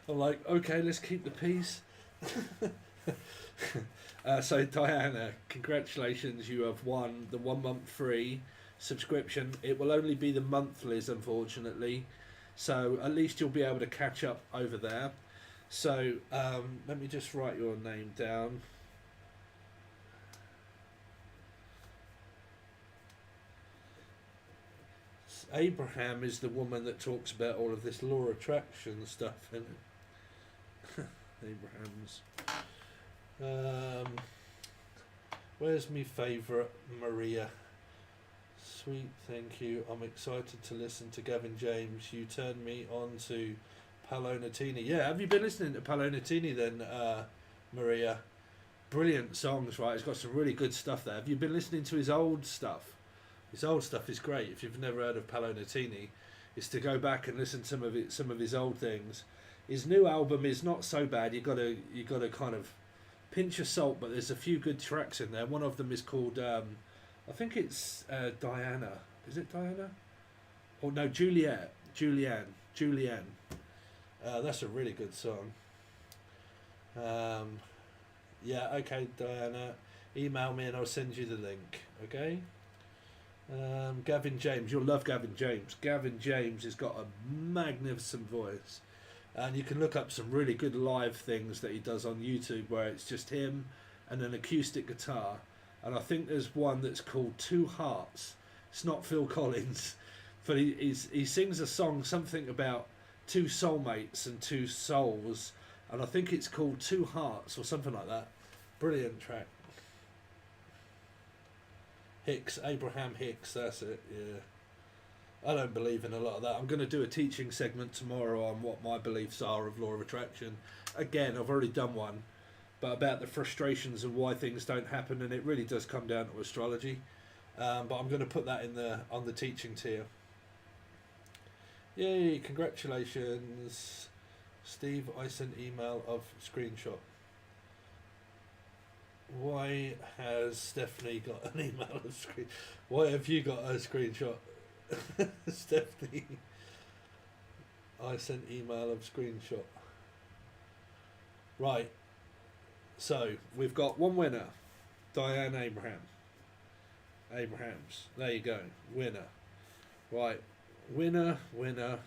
I'm like, okay, let's keep the peace. So Diana, congratulations, you have won the 1 month free subscription. It will only be the monthlies, unfortunately, so at least you'll be able to catch up over there. So let me just write your name down. Abraham is the woman that talks about all of this law of attraction stuff, isn't it? Abraham's. Where's my favourite? Maria. Sweet, thank you. I'm excited to listen to Gavin James. You turned me on to Paolo Nutini. Yeah, have you been listening to Paolo Nutini then, Maria? brilliant songs, right? He's got some really good stuff there. Have you been listening to his old stuff? His old stuff is great. If you've never heard of Paolo Nutini, is to go back and listen to some of his old things. His new album is not so bad. You gotta kind of pinch of salt, but there's a few good tracks in there. One of them is called I think it's Diana. Is it Diana? Oh no, Julianne. That's a really good song. Yeah, okay, Diana. Email me and I'll send you the link. Okay. Gavin James, you'll love Gavin James. Gavin James has got a magnificent voice, and you can look up some really good live things that he does on YouTube where it's just him and an acoustic guitar. And I think there's one that's called Two Hearts. It's not Phil Collins, but he sings a song, something about two soulmates and two souls, and I think it's called Two Hearts or something like that. Brilliant track. Hicks, Abraham Hicks, that's it, yeah. I don't believe in a lot of that. I'm going to do a teaching segment tomorrow on what my beliefs are of law of attraction. Again, I've already done one, but about the frustrations of why things don't happen, and it really does come down to astrology. But I'm going to put that on the teaching tier. Yay, congratulations. Steve, I sent email of screenshot. Why has Stephanie got an email of screen? Why have you got a screenshot? Stephanie, I sent email of screenshot. Right, so we've got one winner, Diane Abrahams. There you go, winner. Right, winner,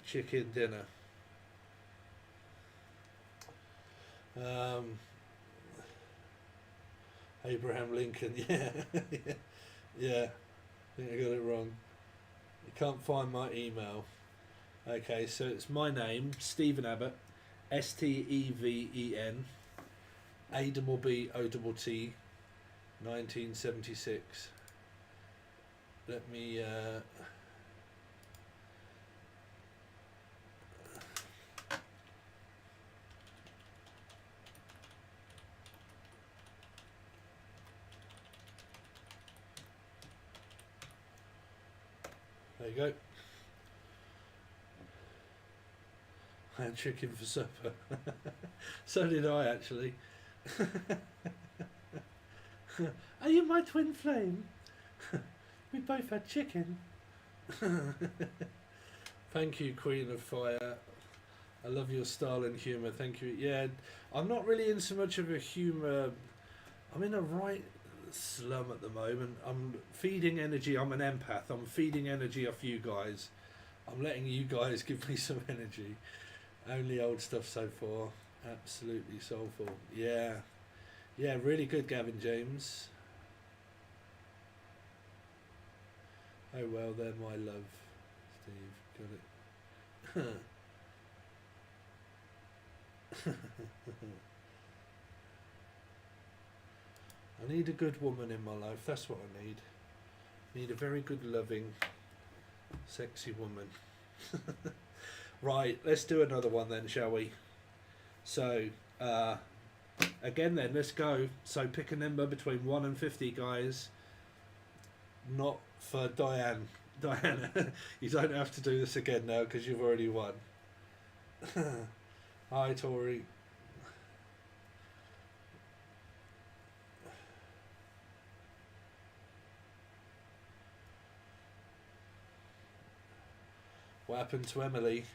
chicken dinner. Abraham Lincoln, yeah. Yeah, I think I got it wrong. You can't find my email. Okay, so it's my name, Stephen Abbott, Steven, ABBT, 1976. Let me there you go. I had chicken for supper. So did I, actually. Are you my twin flame? We both had chicken. Thank you, Queen of Fire. I love your style and humour. Thank you. Yeah, I'm not really in so much of a humour. I'm in a right slum at the moment. I'm feeding energy. I'm an empath. I'm feeding energy off you guys. I'm letting you guys give me some energy. Only old stuff so far. Absolutely soulful. Yeah. Yeah, really good, Gavin James. Oh well then, my love. Steve, got it. I need a good woman in my life. That's what I need. Need a very good, loving, sexy woman. Right, let's do another one then, shall we? So, again then, let's go. So pick a number between 1 and 50, guys. Not for Diana. You don't have to do this again now because you've already won. Hi, Tori. What happened to Emily?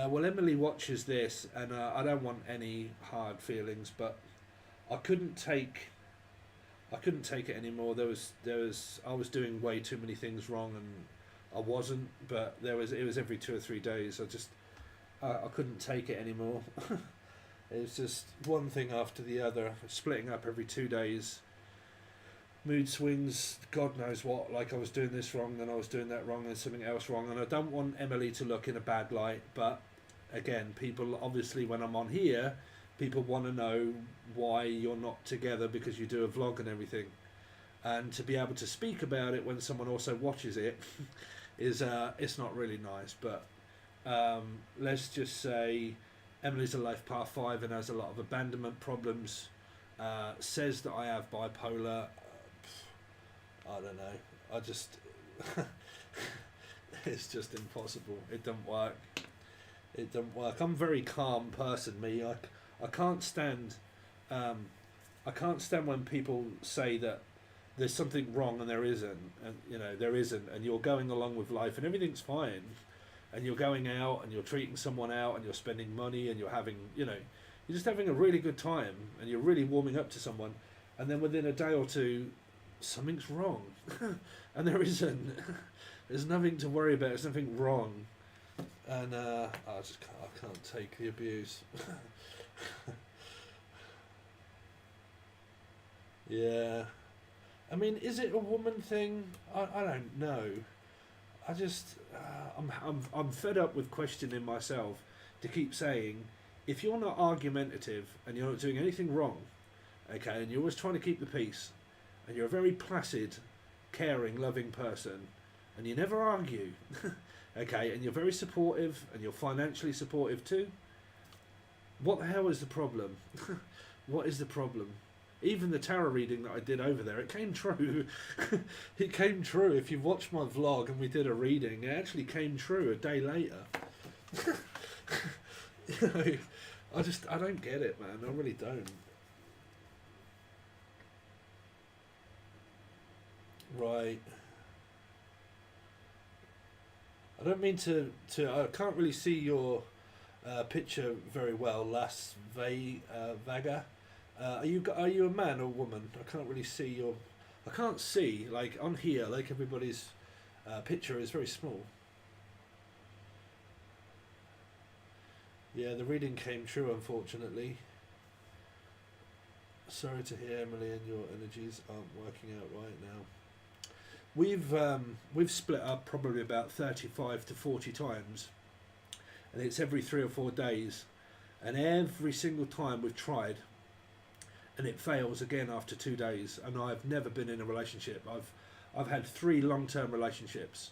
Well, Emily watches this, and I don't want any hard feelings, but I couldn't take it anymore. There was I was doing way too many things wrong, and I wasn't. But it was every 2 or 3 days. I couldn't take it anymore. It was just one thing after the other, splitting up every 2 days. Mood swings, God knows what, like I was doing this wrong, then I was doing that wrong, and something else wrong, and I don't want Emily to look in a bad light, but again, people, obviously when I'm on here, people want to know why you're not together because you do a vlog and everything, and to be able to speak about it when someone also watches it is, it's not really nice, but let's just say Emily's a life path 5 and has a lot of abandonment problems. says that I have bipolar. I don't know. I just it's just impossible. It doesn't work. It doesn't work. I'm a very calm person. Me, I can't stand. I can't stand when people say that there's something wrong and there isn't, and there isn't, and you're going along with life and everything's fine, and you're going out and you're treating someone out and you're spending money and you're having, you're just having a really good time and you're really warming up to someone, and then within a day or two, something's wrong, and there isn't. There's nothing to worry about. There's nothing wrong, and I can't take the abuse. Yeah. I mean, is it a woman thing? I don't know. I just I'm fed up with questioning myself to keep saying, if you're not argumentative and you're not doing anything wrong, okay, and you're always trying to keep the peace, and you're a very placid, caring, loving person, and you never argue, okay, and you're very supportive and you're financially supportive too, what the hell is the problem? What is the problem? Even the tarot reading that I did over there, it came true. It came true. If you watched my vlog and we did a reading, it actually came true a day later. I don't get it, man. I really don't. Right. I don't mean to I can't really see your picture very well, Las Vega. Are you a man or woman? I can't really see your. I can't see, like on here, like everybody's picture is very small. Yeah, the reading came true, unfortunately. Sorry to hear, Emily, and your energies aren't working out right now. We've split up probably about 35 to 40 times, and it's every 3 or 4 days, and every single time we've tried, and it fails again after 2 days. And I've never been in a relationship. I've had 3 long-term relationships.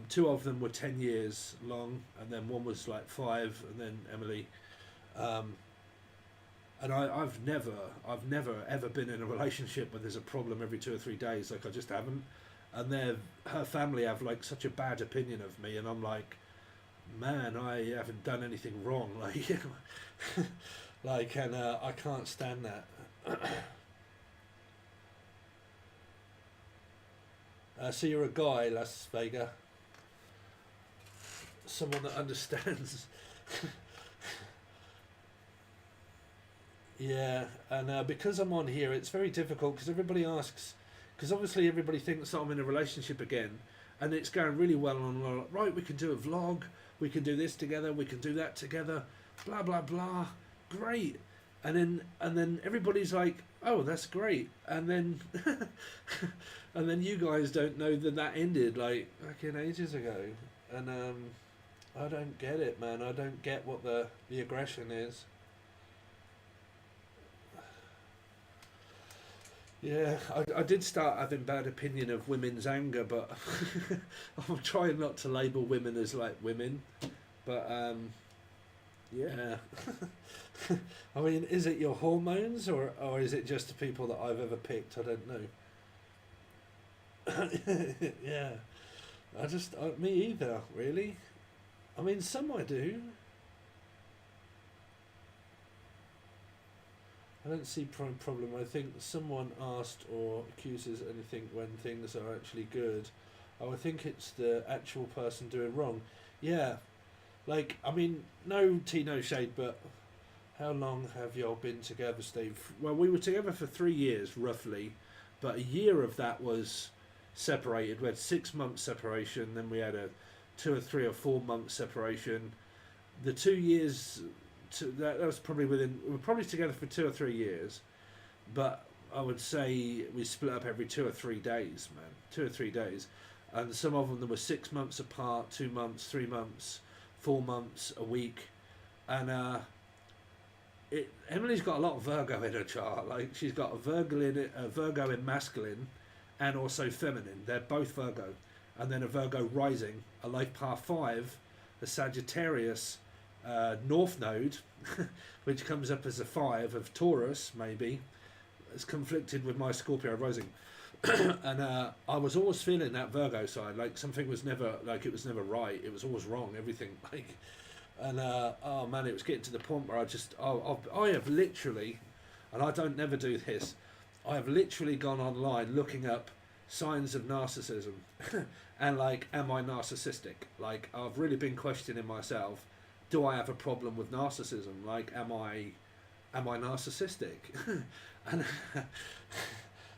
2 of them were 10 years long, and then one was like 5, and then Emily. And I've never ever been in a relationship where there's a problem every 2 or 3 days. Like, I just haven't. And her family have like such a bad opinion of me, and I'm like, man, I haven't done anything wrong. Like, like, and I can't stand that. So you're a guy, Las Vega. Someone that understands. Yeah, and because I'm on here, it's very difficult because everybody asks, because obviously everybody thinks that I'm in a relationship again, and it's going really well, and I'm like, right, we can do a vlog, we can do this together, we can do that together, blah blah blah, great. And then everybody's like, oh, that's great, and then and then you guys don't know that ended like fucking ages ago, and I don't get it, man. I don't get what the aggression is. Yeah, I did start having bad opinion of women's anger, but I'm trying not to label women as like women, but yeah. I mean, is it your hormones or is it just the people that I've ever picked? I don't know. Yeah, me either, really. I mean, some I do. I don't see problem. I think someone asked or accuses anything when things are actually good. Oh, I think it's the actual person doing wrong. Yeah, like, I mean, no tea, no shade, but how long have y'all been together, Steve? Well, we were together for 3 years, roughly, but a year of that was separated. We had 6 months separation, then we had a 2 or 3 or 4 month separation. The 2 years... that was probably we were probably together for 2 or 3 years, but I would say we split up every 2 or 3 days, man. 2 or 3 days, and some of them, there were 6 months apart, 2 months, 3 months, 4 months, a week, and Emily's got a lot of Virgo in her chart. Like, she's got a Virgo in masculine, and also feminine. They're both Virgo, and then a Virgo rising, a life path 5, a Sagittarius, North Node, which comes up as a 5 of Taurus, maybe, is conflicted with my Scorpio rising. And I was always feeling that Virgo side, like something was never, like it was never right, it was always wrong, everything, like, and oh man, it was getting to the point where I have literally, and I don't never do this, I have literally gone online looking up signs of narcissism and like, am I narcissistic? Like, I've really been questioning myself, do I have a problem with narcissism? Like, am I narcissistic? and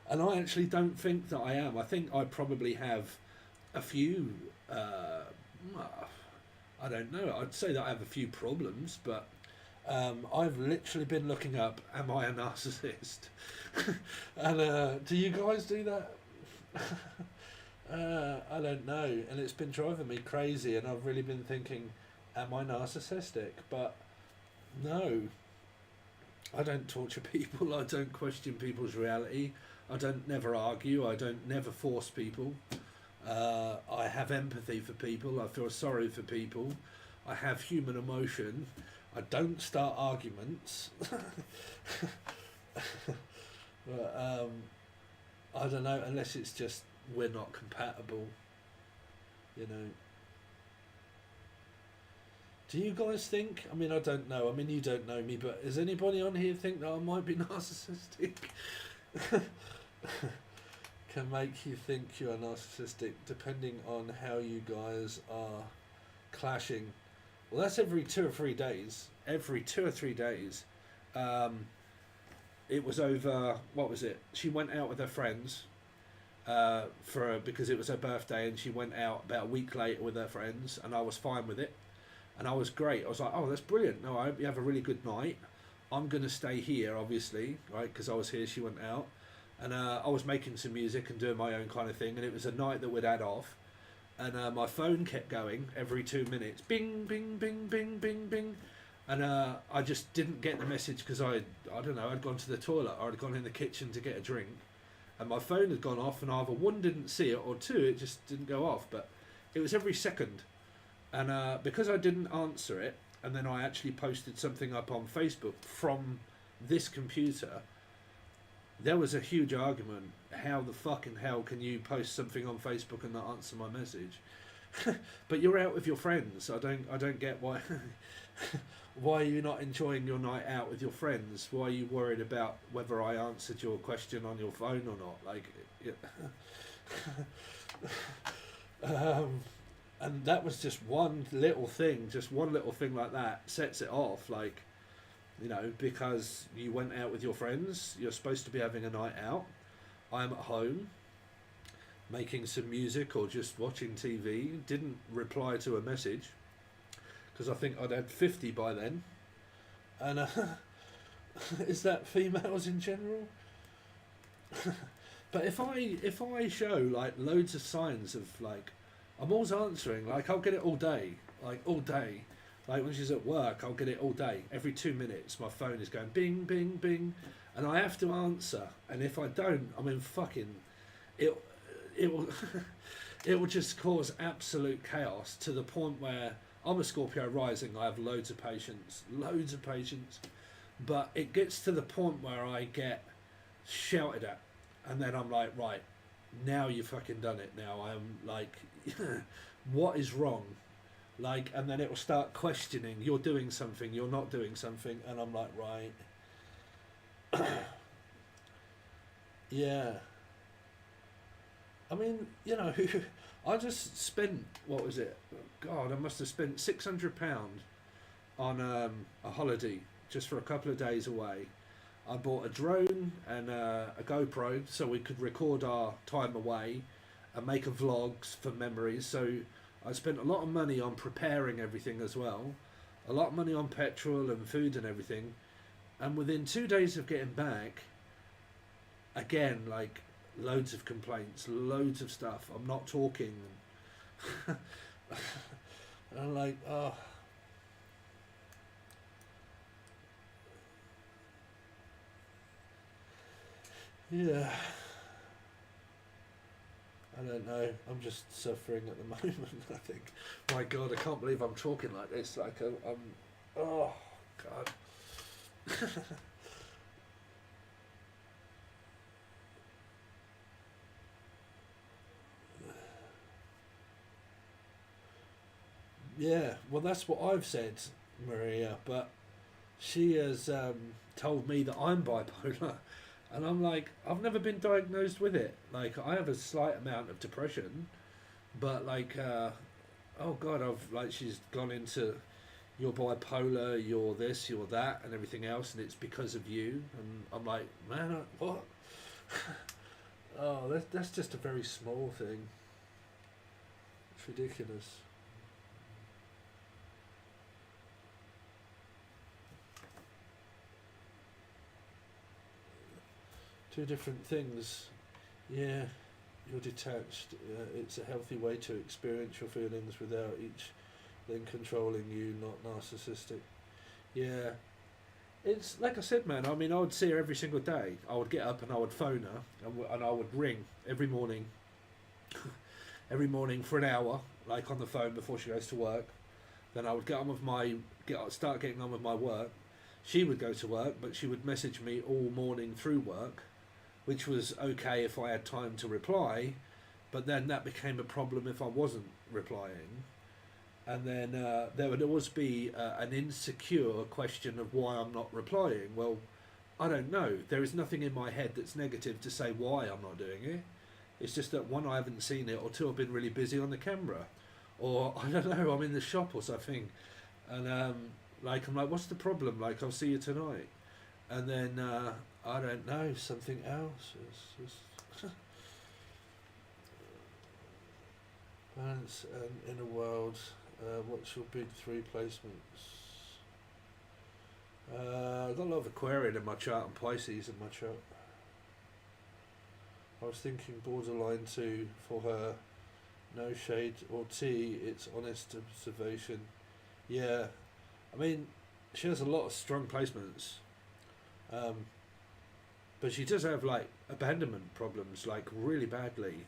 and I actually don't think that I am. I think I probably have a few, I don't know, I'd say that I have a few problems, but I've literally been looking up, am I a narcissist? And do you guys do that? I don't know, and it's been driving me crazy, and I've really been thinking, am I narcissistic? But no, I don't torture people, I don't question people's reality, I don't never argue, I don't never force people. I have empathy for people, I feel sorry for people, I have human emotion, I don't start arguments. But I don't know, unless it's just we're not compatible, you know. Do you guys think, I mean, I don't know, I mean, you don't know me, but does anybody on here think that I might be narcissistic? Can make you think you are narcissistic depending on how you guys are clashing. Well, that's every 2 or 3 days. Every 2 or 3 days. It was over, what was it? She went out with her friends because it was her birthday, and she went out about a week later with her friends, and I was fine with it. And I was great. I was like, oh, that's brilliant. No, I hope you have a really good night. I'm going to stay here, obviously, right? Because I was here, she went out. And I was making some music and doing my own kind of thing. And it was a night that we'd had off. And my phone kept going every 2 minutes. Bing, bing, bing, bing, bing, bing. And I just didn't get the message because I don't know, I'd gone to the toilet or I'd gone in the kitchen to get a drink. And my phone had gone off, and either one, didn't see it, or two, it just didn't go off. But it was every second. And because I didn't answer it, and then I actually posted something up on Facebook from this computer, there was a huge argument. How the fucking hell can you post something on Facebook and not answer my message? But you're out with your friends. I don't get why. Why are you not enjoying your night out with your friends? Why are you worried about whether I answered your question on your phone or not? Like, and that was just one little thing like that sets it off. Like, you know, because you went out with your friends, you're supposed to be having a night out. I'm at home making some music or just watching TV, didn't reply to a message because I think I'd had 50 by then. And is that females in general? But if I show like loads of signs of like, I'm always answering, like I'll get it all day. Like when she's at work, I'll get it all day. Every 2 minutes my phone is going bing, bing, bing, and I have to answer. And if I don't, I mean, fucking it will it will just cause absolute chaos to the point where I'm a Scorpio rising, I have loads of patience, but it gets to the point where I get shouted at, and then I'm like, right, now you've fucking done it. Now I'm like, what is wrong? Like, and then it will start questioning, you're doing something, you're not doing something, and I'm like, right. Yeah. I mean, you know, I just spent, what was it? God, I must have spent £600 on a holiday just for a couple of days away. I bought a drone and a GoPro so we could record our time away and make a vlogs for memories. So I spent a lot of money on preparing everything as well, a lot of money on petrol and food and everything. And within 2 days of getting back, again, like, loads of complaints, loads of stuff. I'm not talking. And I'm like, oh. Yeah. I don't know. I'm just suffering at the moment, I think. My God, I can't believe I'm talking like this. Like, Oh, God. Yeah, well, that's what I've said, Maria, but she has told me that I'm bipolar. And I'm like, I've never been diagnosed with it. Like, I have a slight amount of depression, but like, oh God, she's gone into, you're bipolar, you're this, you're that, and everything else, and it's because of you. And I'm like, man, what? Oh, that's just a very small thing. It's ridiculous. Two different things. Yeah, you're detached. It's a healthy way to experience your feelings without each then controlling you, not narcissistic. Yeah, it's like I said, man. I mean, I would see her every single day. I would get up and I would phone her, and I would ring every morning, every morning for an hour, like on the phone before she goes to work. Then I would start getting on with my work. She would go to work, but she would message me all morning through work, which was okay if I had time to reply, but then that became a problem if I wasn't replying. And then there would always be an insecure question of why I'm not replying. Well, I don't know. There is nothing in my head that's negative to say why I'm not doing it. It's just that one, I haven't seen it, or two, I've been really busy on the camera, or I don't know, I'm in the shop or something, and I'm like, what's the problem? Like, I'll see you tonight, and then I don't know, something else. It's just balance and inner world. What's your big three placements? I've got a lot of Aquarian in my chart and Pisces in my chart. I was thinking borderline 2 for her. No shade or tea, it's honest observation. Yeah, I mean, she has a lot of strong placements. But she does have, like, abandonment problems, like, really badly.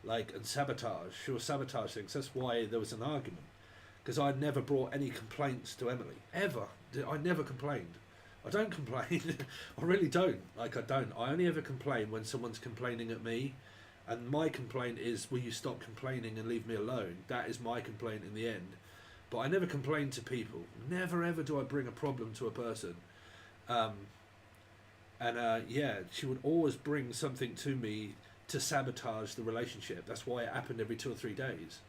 Like, and sabotage. She will sabotage things. That's why there was an argument. Because I never brought any complaints to Emily. Ever. I never complained. I don't complain. I really don't. Like, I don't. I only ever complain when someone's complaining at me. And my complaint is, will you stop complaining and leave me alone? That is my complaint in the end. But I never complain to people. Never ever do I bring a problem to a person. Yeah, she would always bring something to me to sabotage the relationship. That's why it happened every 2 or 3 days.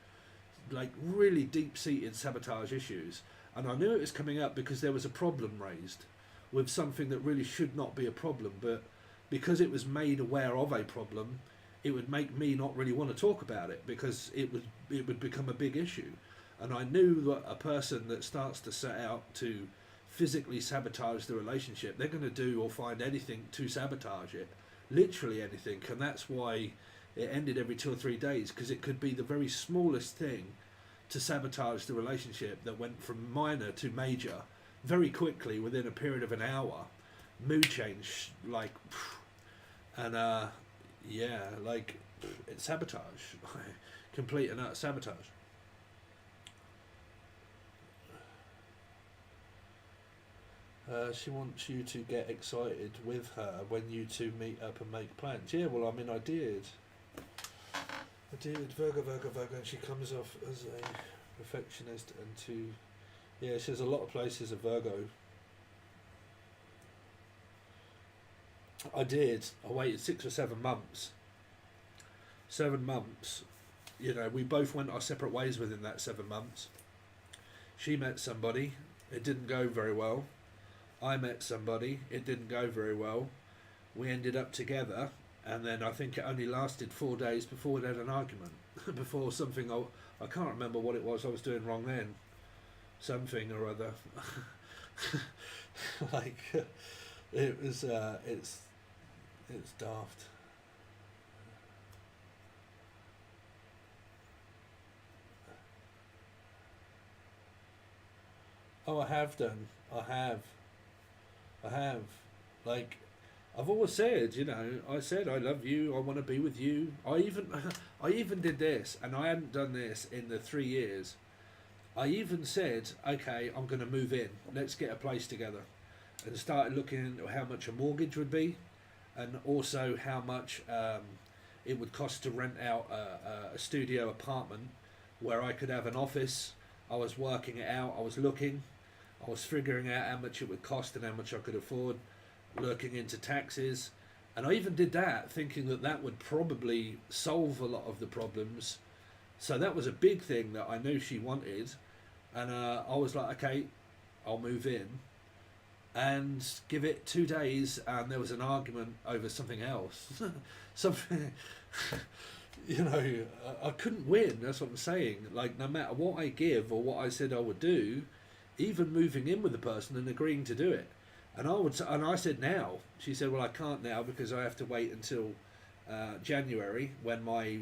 Like, really deep-seated sabotage issues. And I knew it was coming up because there was a problem raised with something that really should not be a problem, but because it was made aware of a problem, it would make me not really want to talk about it because it would become a big issue. And I knew that a person that starts to set out to physically sabotage the relationship, they're going to do or find anything to sabotage it, literally anything. And that's why it ended every 2 or 3 days, because it could be the very smallest thing to sabotage the relationship that went from minor to major very quickly within a period of an hour. Mood change, like, and yeah, like, it's sabotage. Complete and utter sabotage. She wants you to get excited with her when you two meet up and make plans. Yeah, well, I mean, I did. Virgo, and she comes off as a perfectionist and yeah, she has a lot of places of Virgo. I did. I waited 6 or 7 months. 7 months. You know, we both went our separate ways within that 7 months. She met somebody. It didn't go very well. I met somebody. It didn't go very well. We ended up together, and then I think it only lasted 4 days before we had an argument. Before something, I can't remember what it was I was doing wrong then. Something or other. Like, it was, it's daft. Oh, I have done. I have. Like, I've always said, you know, I said I love you, I want to be with you. I even did this, and I hadn't done this in the 3 years. I even said, okay, I'm going to move in. Let's get a place together. And started looking into how much a mortgage would be, and also how much it would cost to rent out a studio apartment where I could have an office. I was working it out. I was looking. I was figuring out how much it would cost and how much I could afford, looking into taxes. And I even did that thinking that that would probably solve a lot of the problems. So that was a big thing that I knew she wanted. And I was like, okay, I'll move in. And give it 2 days, and there was an argument over something else. Something, you know, I couldn't win. That's what I'm saying. Like, no matter what I give or what I said I would do, even moving in with the person and agreeing to do it. And I said now. She said, well, I can't now because I have to wait until January when my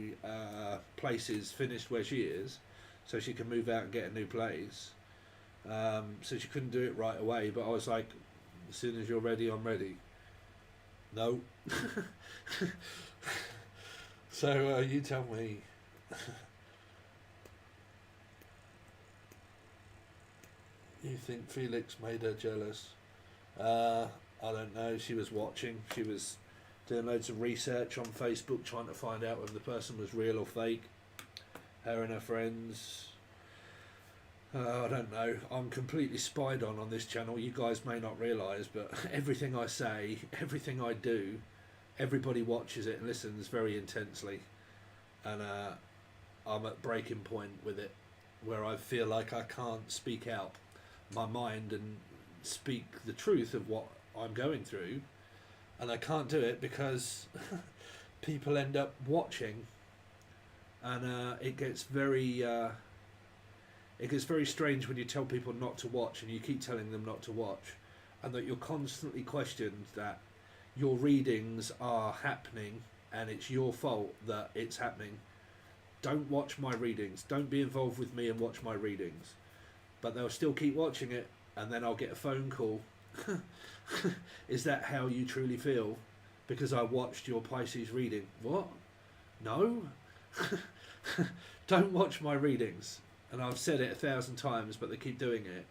place is finished where she is, so she can move out and get a new place. So she couldn't do it right away, but I was like, as soon as you're ready, I'm ready. No. So you tell me. You think Felix made her jealous? I don't know. She was watching. She was doing loads of research on Facebook trying to find out whether the person was real or fake. Her and her friends. I don't know. I'm completely spied on this channel. You guys may not realise, but everything I say, everything I do, everybody watches it and listens very intensely. And I'm at breaking point with it, where I feel like I can't speak out my mind and speak the truth of what I'm going through. And I can't do it because people end up watching, and it gets very strange when you tell people not to watch and you keep telling them not to watch, and that you're constantly questioned that your readings are happening and it's your fault that it's happening. Don't watch my readings. Don't be involved with me and watch my readings. But they'll still keep watching it, and then I'll get a phone call. Is that how you truly feel? Because I watched your Pisces reading. What? No? Don't watch my readings. And I've said it 1,000 times, but they keep doing it.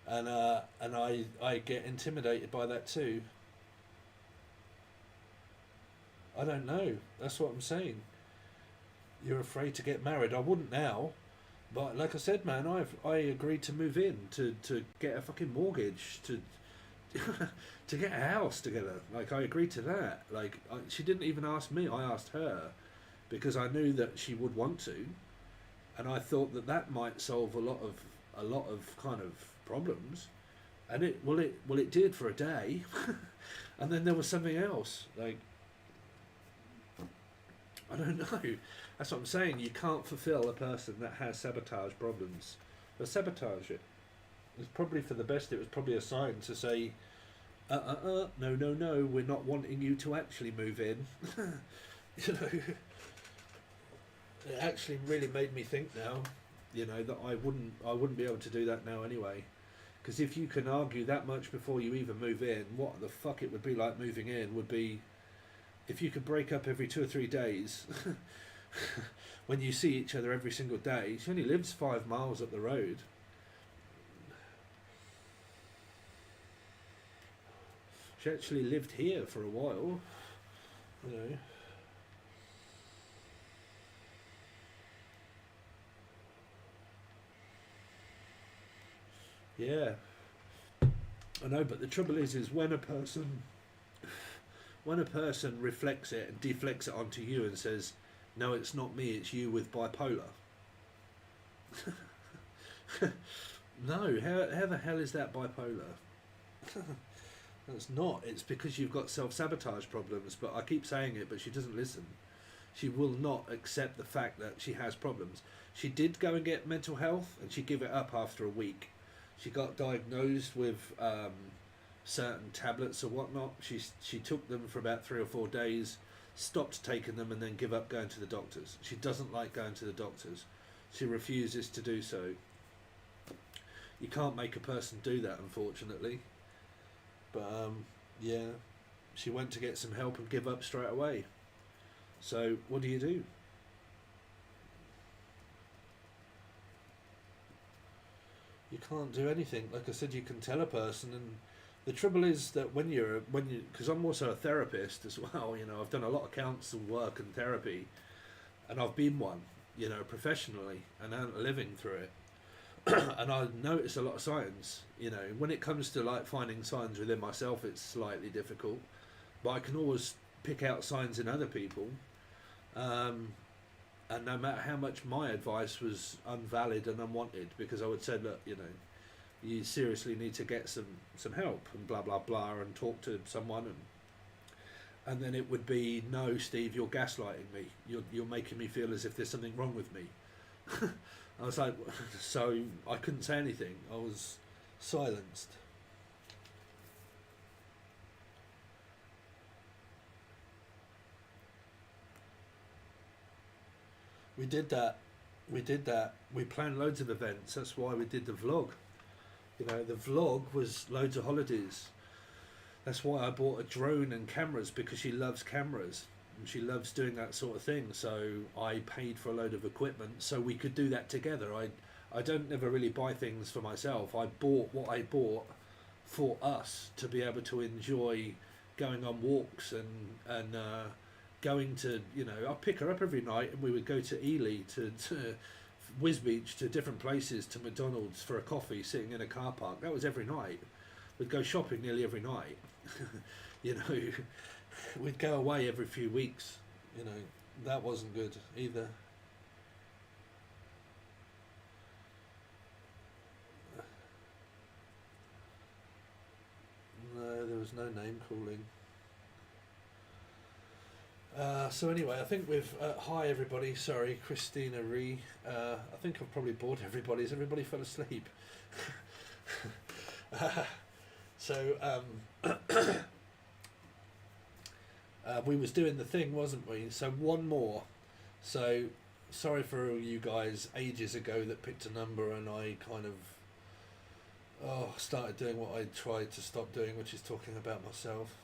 And I get intimidated by that too. I don't know. That's what I'm saying. You're afraid to get married. I wouldn't now. But like I said, man, I agreed to move in, to get a fucking mortgage, to to get a house together. Like, I agreed to that. Like, she didn't even ask me. I asked her because I knew that she would want to. And I thought that that might solve a lot of kind of problems, and it did for a day, and then there was something else. Like, I don't know. That's what I'm saying. You can't fulfill a person that has sabotage problems. But sabotage it. It's probably for the best. It was probably a sign to say, no, we're not wanting you to actually move in. You know. It actually really made me think now, you know, that I wouldn't be able to do that now anyway. Because if you can argue that much before you even move in, what the fuck it would be like moving in would be if you could break up every 2 or 3 days. When you see each other every single day. She only lives 5 miles up the road. She actually lived here for a while, you know. Yeah, I know, but the trouble is when a person reflects it and deflects it onto you and says, no, it's not me, it's you with bipolar. No, how the hell is that bipolar? That's not. It's because you've got self-sabotage problems, but I keep saying it, but she doesn't listen. She will not accept the fact that she has problems. She did go and get mental health, and she gave it up after a week. She got diagnosed with certain tablets or whatnot. She took them for about 3 or 4 days, stopped taking them, and then give up going to the doctors. She doesn't like going to the doctors. She refuses to do so. You can't make a person do that, unfortunately. But yeah, she went to get some help and give up straight away. So what do? can't do anything. Like I said, you can tell a person, and the trouble is that when you, because I'm also a therapist as well. You know, I've done a lot of counsel work and therapy, and I've been one, you know, professionally, and earned a living through it. And I notice a lot of signs. You know, when it comes to like finding signs within myself, it's slightly difficult, but I can always pick out signs in other people. And no matter how much my advice was unvalid and unwanted, because I would say, look, you know, you seriously need to get some help and blah blah blah, and talk to someone, and then it would be, no, Steve, you're gaslighting me. You're making me feel as if there's something wrong with me. I was like, so I couldn't say anything. I was silenced. We did that. We planned loads of events. That's why we did the vlog. You know, the vlog was loads of holidays. That's why I bought a drone and cameras, because she loves cameras and she loves doing that sort of thing. So I paid for a load of equipment so we could do that together. I don't never really buy things for myself. I bought what I bought for us to be able to enjoy going on walks and going to, you know, I'd pick her up every night and we would go to Ely, to Whiz Beach, to different places, to McDonald's for a coffee, sitting in a car park. That was every night. We'd go shopping nearly every night. You know, we'd go away every few weeks. You know, that wasn't good either. No, there was no name calling. So anyway, I think we've... hi everybody, sorry, Christina Ree. I think I've probably bored everybody. Has everybody fell asleep? So we was doing the thing, wasn't we? So one more. So sorry for all you guys ages ago that picked a number and I kind of started doing what I tried to stop doing, which is talking about myself.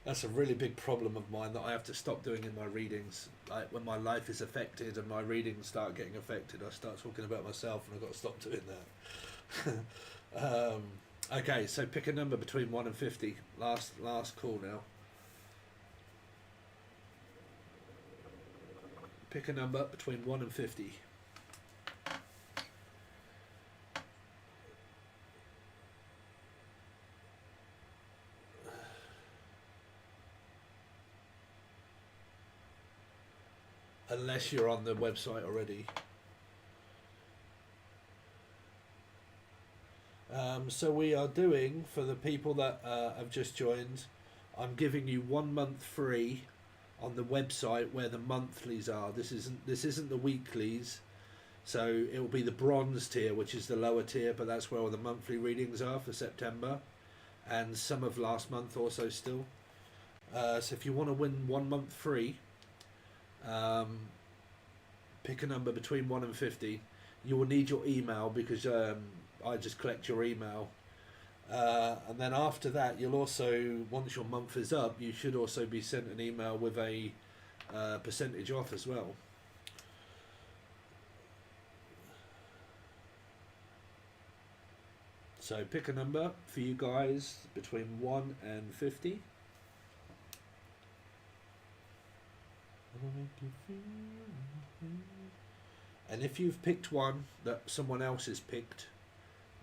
That's a really big problem of mine that I have to stop doing in my readings. Like when my life is affected and my readings start getting affected, I start talking about myself, and I've got to stop doing that. Okay, so pick a number between 1 and 50. Last call now. Pick a number between 1 and 50. Unless you're on the website already. So we are doing, for the people that have just joined, I'm giving you 1 month free on the website where the monthlies are. This isn't the weeklies, so it will be the bronze tier, which is the lower tier, but that's where all the monthly readings are for September, and some of last month also still. So if you want to win 1 month free, pick a number between 1 and 50. You will need your email, because I just collect your email, and then after that you'll also, once your month is up, you should also be sent an email with a percentage off as well. So pick a number for you guys between 1 and 50. And if you've picked one that someone else has picked,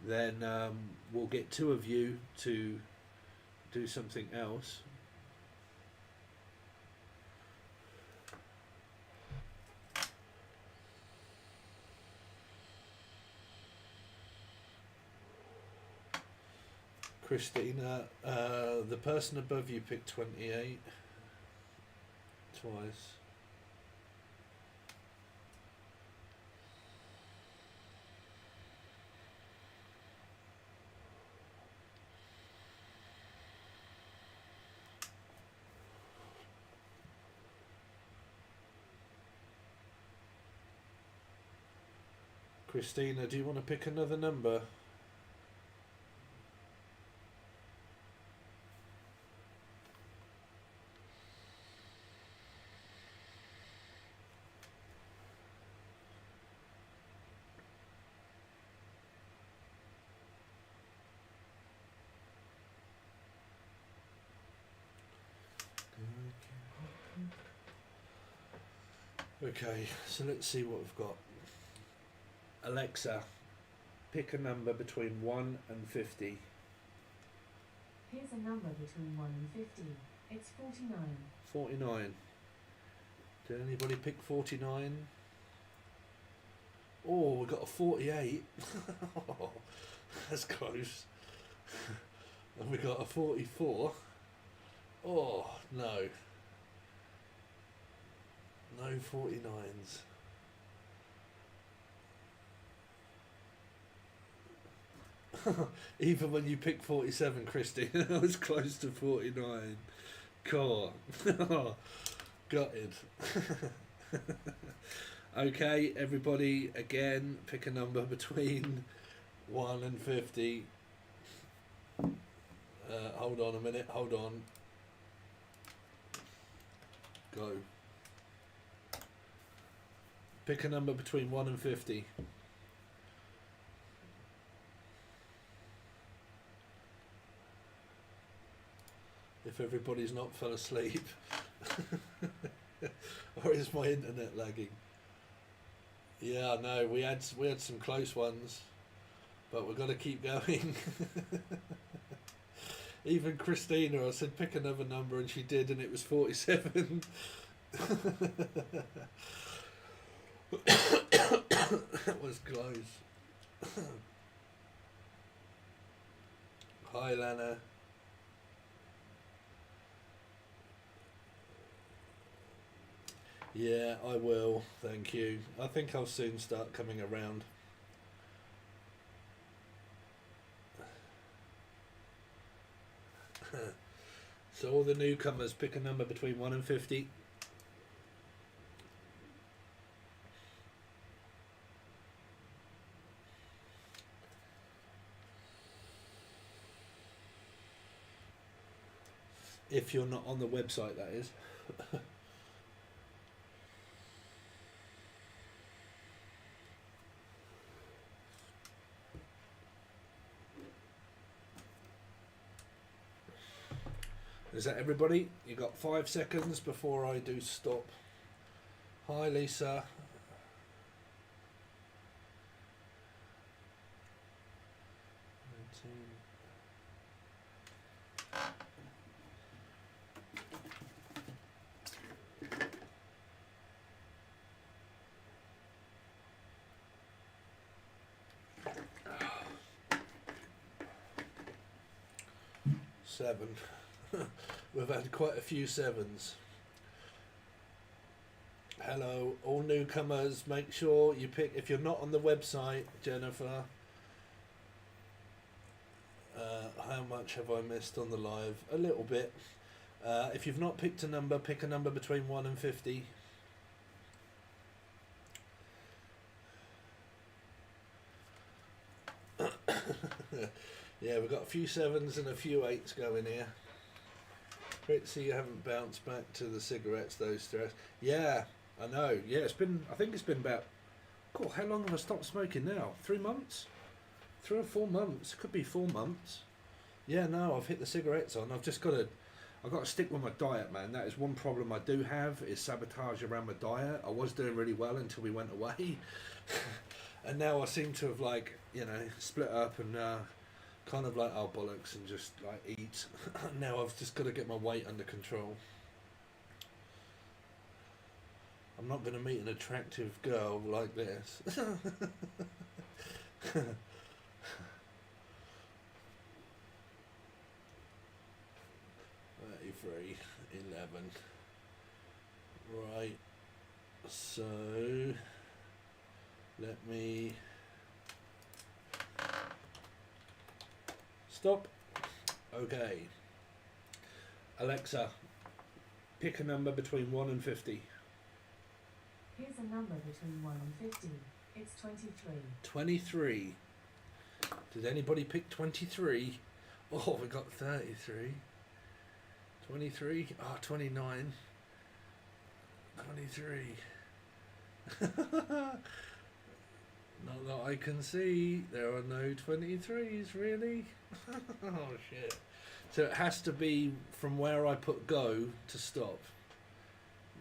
then we'll get 2 of you to do something else. Christina, the person above you picked 28 twice. Christina, do you want to pick another number? Okay, so let's see what we've got. Alexa, pick a number between 1 and 50. Here's a number between 1 and 50. It's 49. 49. Did anybody pick 49? Oh, we got a 48. Oh, that's close. And we got a 44. Oh, no. No 49s. Even when you picked 47, Christy, I was close to 49. Cool. Gutted. Okay, everybody, again, pick a number between 1 and 50. Hold on a minute, hold on. Go. Pick a number between 1 and 50. If everybody's not fell asleep. Or is my internet lagging? Yeah, no, we had some close ones, but we've got to keep going. Even Christina, I said pick another number and she did, and it was 47. That was close. Hi, Lana. Yeah, I will. Thank you. I think I'll soon start coming around. So all the newcomers, pick a number between 1 and 50. If you're not on the website, that is. Is that everybody? You got 5 seconds before I do stop. Hi, Lisa. Seven. We've had quite a few 7s. Hello, all newcomers, make sure you pick, if you're not on the website, Jennifer, how much have I missed on the live? A little bit. If you've not picked a number, pick a number between 1 and 50. Yeah, we've got a few 7s and a few 8s going here. Fritzy, you haven't bounced back to the cigarettes, those stress. Yeah, I know. Yeah, I think it's been about, God, how long have I stopped smoking now? 3 months? 3 or 4 months? Could be 4 months. Yeah, no, I've hit the cigarettes on. I've got to stick with my diet, man. That is one problem I do have, is sabotage around my diet. I was doing really well until we went away. And now I seem to have, like, you know, split up and kind of like, oh, bollocks, and just, like, eat. Now I've just got to get my weight under control. I'm not going to meet an attractive girl like this. 33, 11. Right, so let me stop. Okay, Alexa, pick a number between 1 and 50. Here's a number between 1 and 50. It's 23. 23. Did anybody pick 23? Oh, we got 33. 23. Oh, 29. 23. Not that I can see. There are no 23s, really. Oh, shit. So it has to be from where I put go to stop.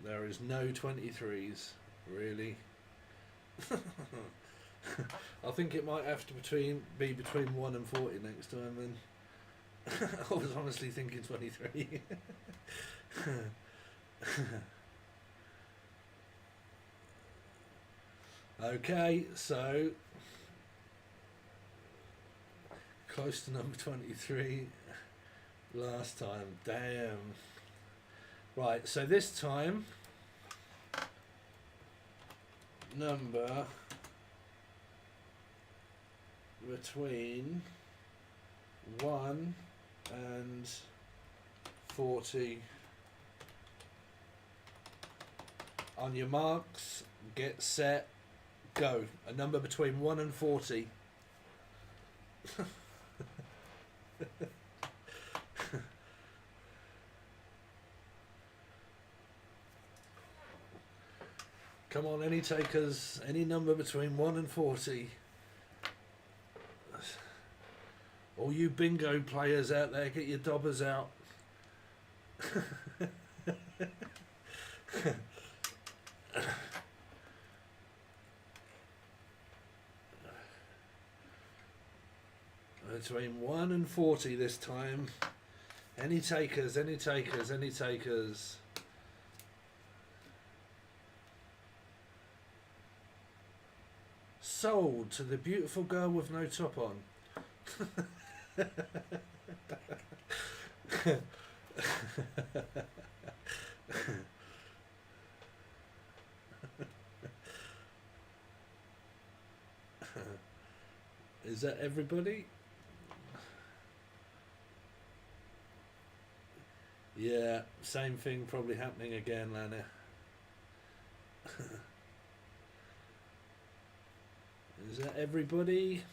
There is no 23s. Really? I think it might have to be between 1 and 40 next time then. I was honestly thinking 23. Okay, so close to number 23 last time. Damn. Right, so this time number between 1 and 40. On your marks, get set, go. A number between 1 and 40. Come on, any takers, any number between 1 and 40. All you bingo players out there, get your dobbers out. Between 1 and 40 this time. Any takers, any takers, any takers. Sold to the beautiful girl with no top on. Is that everybody? Yeah, same thing probably happening again, Lana. Is that everybody?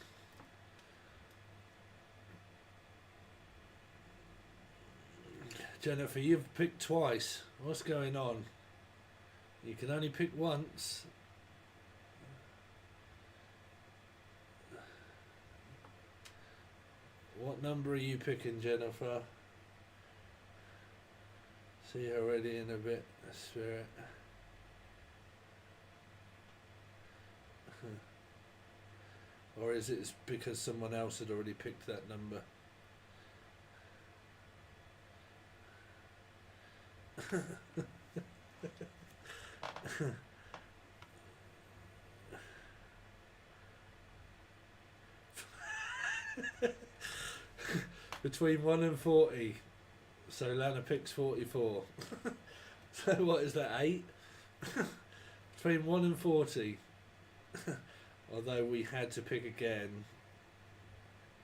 Jennifer, you've picked twice. What's going on? You can only pick once. What number are you picking, Jennifer? See you already in a bit, Spirit. Or is it because someone else had already picked that number? Between 1 and 40. So Lana picks 44. So what is that, 8? Between 1 and 40. Although we had to pick again.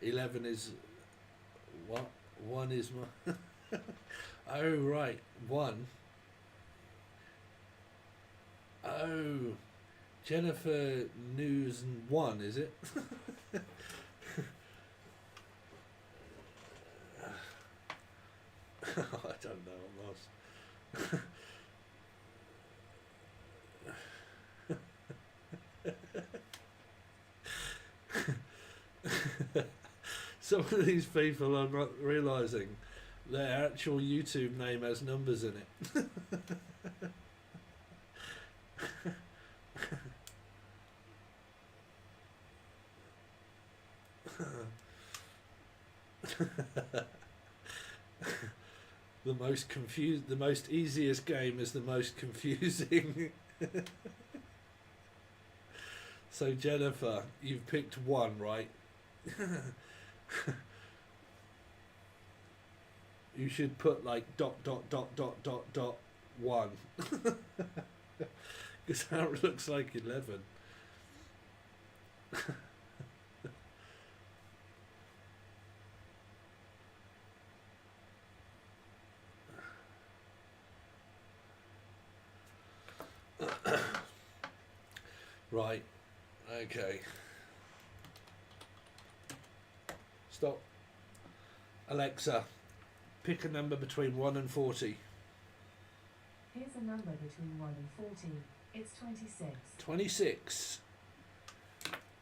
11 is what? 1 is my... Oh, right. 1. Oh. Jennifer News 1, is it? I don't know, I'm lost. Some of these people are not realising their actual YouTube name has numbers in it. The most easiest game is the most confusing. So Jennifer, you've picked 1, right? You should put like ... 1. Because that looks like 11. Right, okay. Stop. Alexa, pick a number between 1 and 40. Here's a number between 1 and 40. It's 26. 26.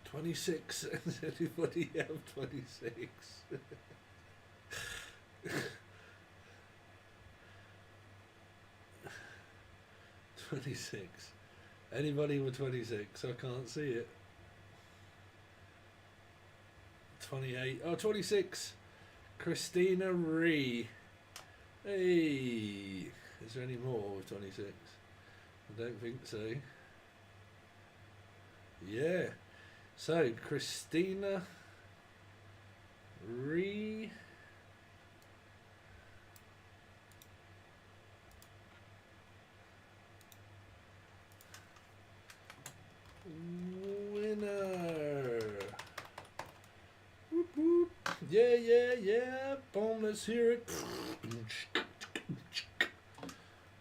26. Does anybody have 26? 26. Anybody with 26? I can't see it. 28. Oh, 26. Christina Ree. Hey. Is there any more with 26? I don't think so. Yeah. So, Christina Ree. Winner. Whoop, whoop. Yeah, yeah, yeah. Boom, let's hear it.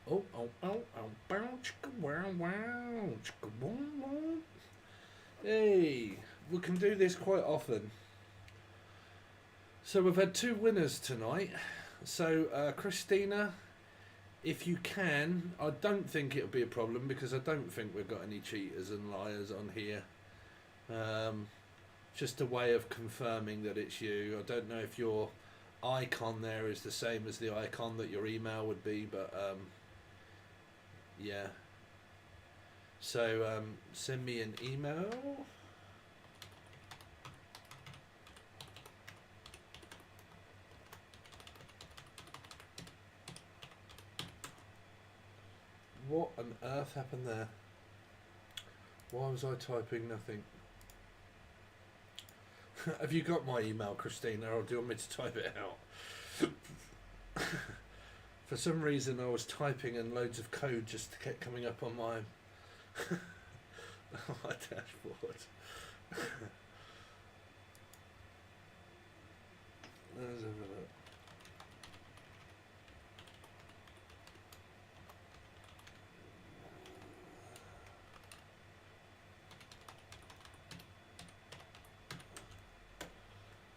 Oh, oh, oh, oh, bow, chicka, wow, wow, chicka, boom, boom. Hey, we can do this quite often. So we've had 2 winners tonight. So Christina, if you can, I don't think it'll be a problem because I don't think we've got any cheaters and liars on here. Just a way of confirming that it's you. I don't know if your icon there is the same as the icon that your email would be, but yeah. So send me an email. What on earth happened there? Why was I typing nothing? Have you got my email, Christina, or do you want me to type it out? For some reason I was typing and loads of code just kept coming up on my my dashboard. Let's have a look.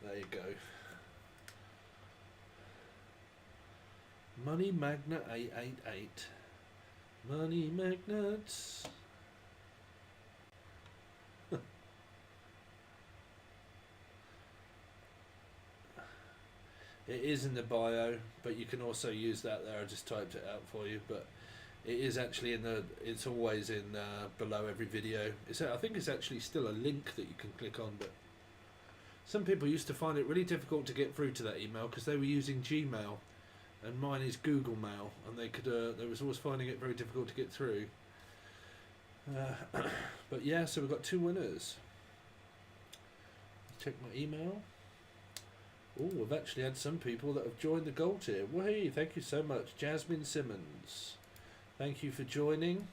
There you go. Money Magnet 888. Money magnets. It is in the bio, but you can also use that there. I just typed it out for you, but it is actually in the. It's always in below every video. I think it's actually still a link that you can click on, but some people used to find it really difficult to get through to that email because they were using Gmail, and mine is Google Mail, and they was always finding it very difficult to get through. But yeah, so we've got 2 winners. Check my email. Oh, we've actually had some people that have joined the gold tier. Hey, thank you so much. Jasmine Simmons. Thank you for joining.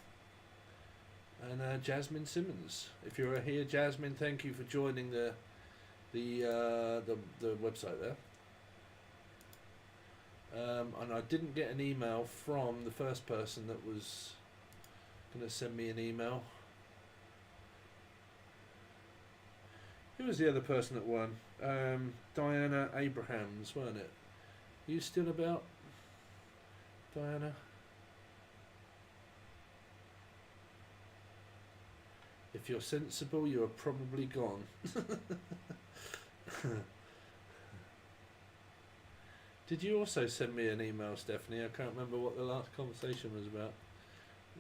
And Jasmine Simmons. If you're here, Jasmine, thank you for joining the website there. And I didn't get an email from the first person that was going to send me an email. Who was the other person that won? Diana Abrahams, weren't it? Are you still about, Diana? If you're sensible, you are probably gone. Did you also send me an email, Stephanie? I can't remember what the last conversation was about.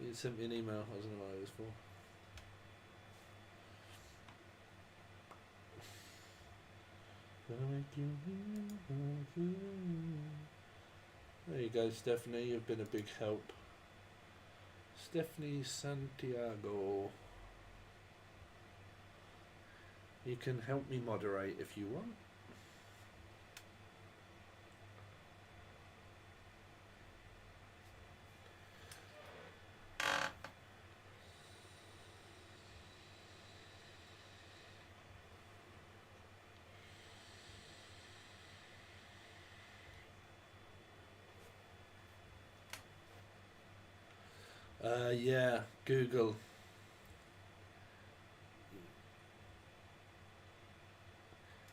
You sent me an email. I don't know what it was for. There you go, Stephanie. You've been a big help. Stephanie Santiago. You can help me moderate if you want. Yeah, Google.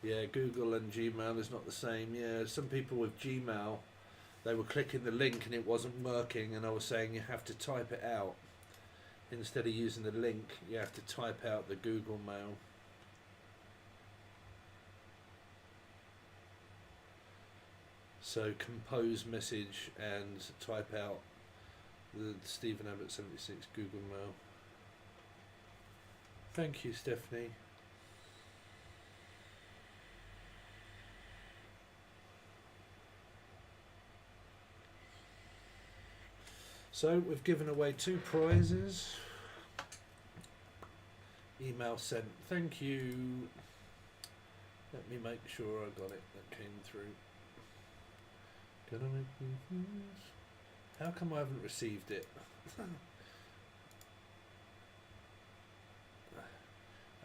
Yeah, Google and Gmail is not the same. Yeah, some people with Gmail, they were clicking the link and it wasn't working, and I was saying you have to type it out. Instead of using the link, you have to type out the Google Mail. So compose message and type out the Stephen Abbott 76 Google Mail. Thank you, Stephanie. So we've given away 2 prizes. Email sent. Thank you. Let me make sure I got it. That came through. How come I haven't received it?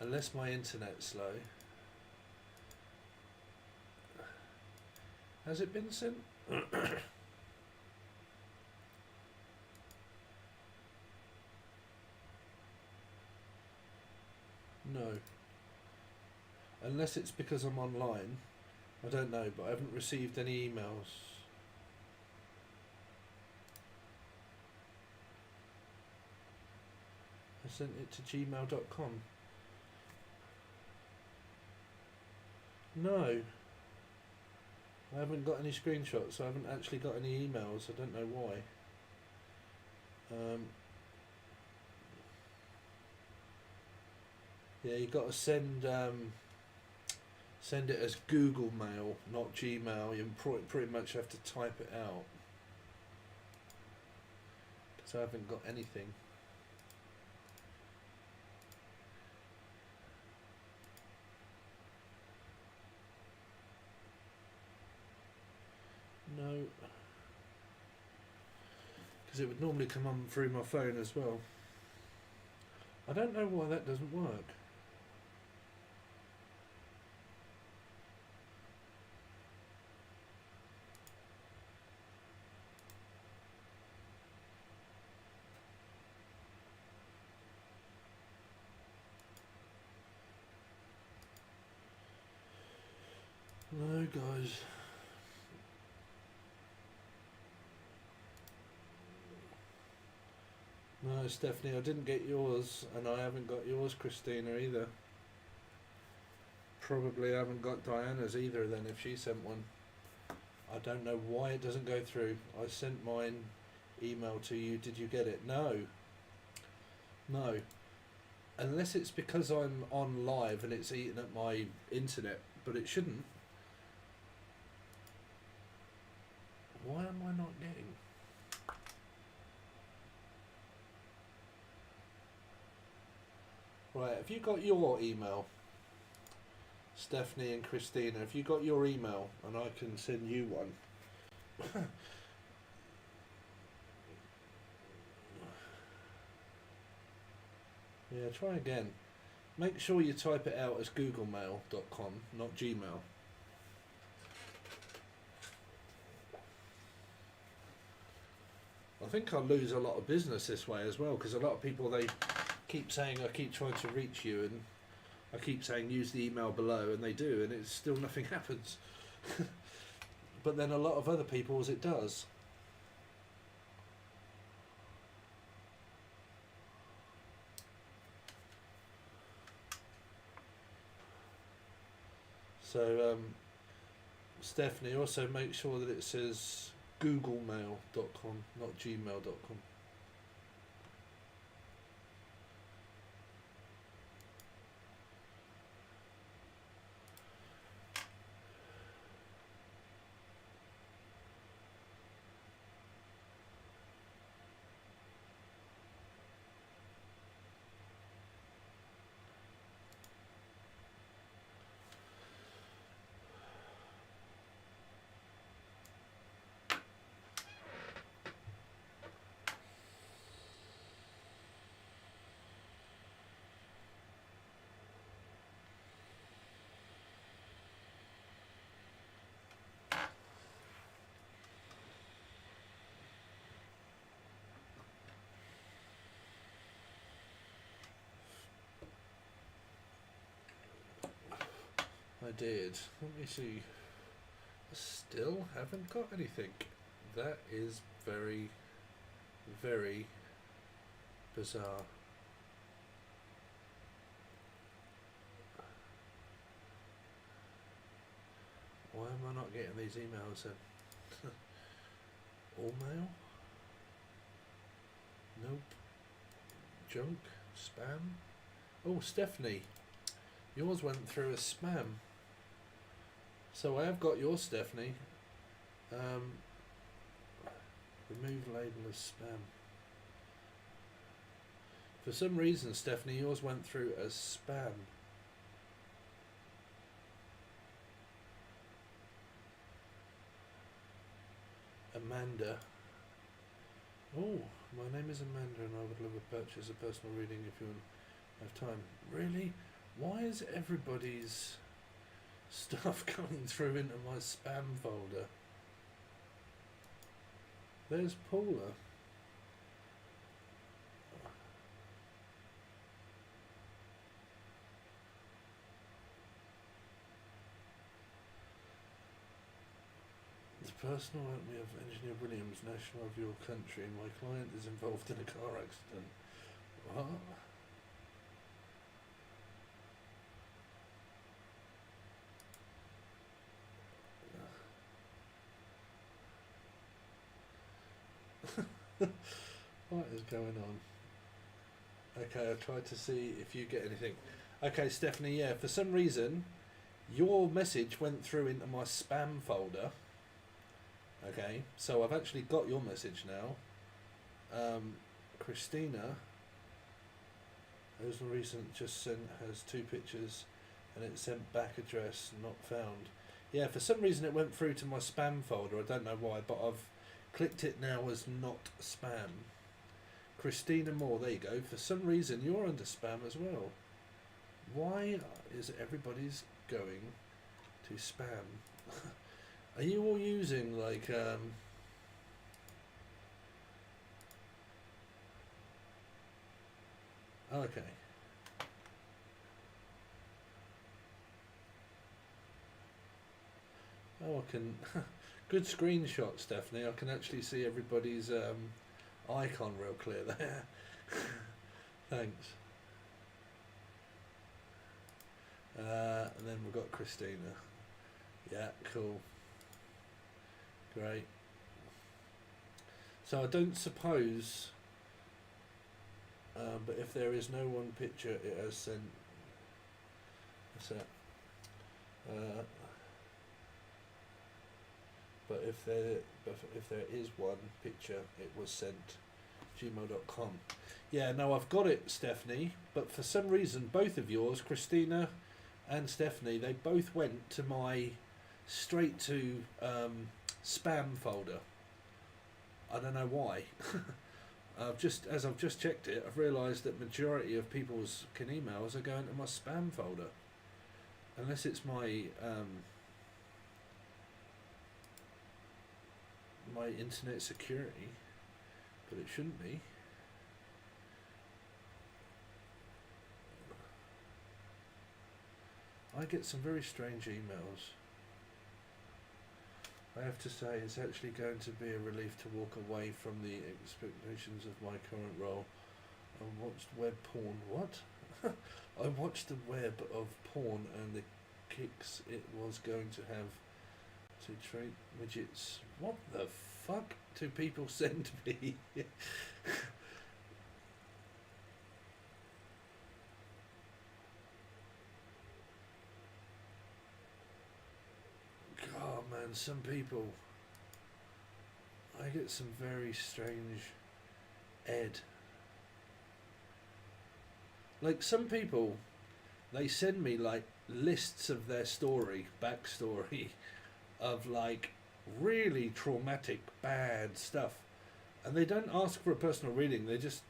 Unless my internet's slow. Has it been sent? No. Unless it's because I'm online. I don't know, but I haven't received any emails. I sent it to gmail.com. No. I haven't got any screenshots. I haven't actually got any emails. I don't know why. Yeah, you got to send it as Google Mail, not Gmail. You pretty much have to type it out. Because I haven't got anything. No. Because it would normally come on through my phone as well. I don't know why that doesn't work. No, guys. No, Stephanie, I didn't get yours, and I haven't got yours, Christina, either. Probably haven't got Diana's either, then, if she sent one. I don't know why it doesn't go through. I sent mine email to you. Did you get it? No. No. Unless it's because I'm on live and it's eating at my internet, but it shouldn't. Why am I not getting? Right, have you got your email? Stephanie and Christina, have you got your email and I can send you one? Yeah, try again. Make sure you type it out as googlemail.com, not Gmail. I think I'll lose a lot of business this way as well, because a lot of people, they keep saying I keep trying to reach you, and I keep saying use the email below, and they do, and it's still nothing happens. But then a lot of other people's it does. So Stephanie, also make sure that it says googlemail.com, not gmail.com. I did. Let me see. I still haven't got anything. That is very, very bizarre. Why am I not getting these emails then? All mail? Nope. Junk? Spam? Oh, Stephanie, yours went through as spam. So I have got yours, Stephanie. Remove label as spam. For some reason, Stephanie, yours went through as spam. Amanda. Oh, my name is Amanda and I would love to purchase a personal reading if you have time. Really? Why is everybody's stuff coming through into my spam folder? There's Paula. The personal me of Engineer Williams, national of your country. My client is involved in a car accident. What? What is going on? Okay, I'll try to see if you get anything. Okay, Stephanie, yeah, for some reason, your message went through into my spam folder. Okay, so I've actually got your message now. Christina, who's the recent just sent, has 2 pictures, and it sent back address not found. Yeah, for some reason it went through to my spam folder. I don't know why, but I've clicked it now as not spam. Christina Moore, there you go. For some reason you're under spam as well. Why is everybody's going to spam? Are you all using like okay. Oh, I can good screenshot, Stephanie. I can actually see everybody's icon real clear there. Thanks. And then we've got Christina. Yeah, cool. Great. So I don't suppose, but if there is no one picture, it has sent. What's that? But if there is one picture, it was sent gmail.com. Yeah, no, I've got it, Stephanie. But for some reason, both of yours, Christina and Stephanie, they both went to my straight to spam folder. I don't know why. I've just checked it, I've realised that majority of people's emails are going to my spam folder, unless it's my my internet security, but it shouldn't be. I get some very strange emails. I have to say, it's actually going to be a relief to walk away from the expectations of my current role. I watched web porn. What? I watched the web of porn and the kicks it was going to have to treat midgets. What the fuck do people send me? God, man, some people, I get some very strange ed. Like some people, they send me like lists of their story, backstory, of like really traumatic, bad stuff, and they don't ask for a personal reading. They just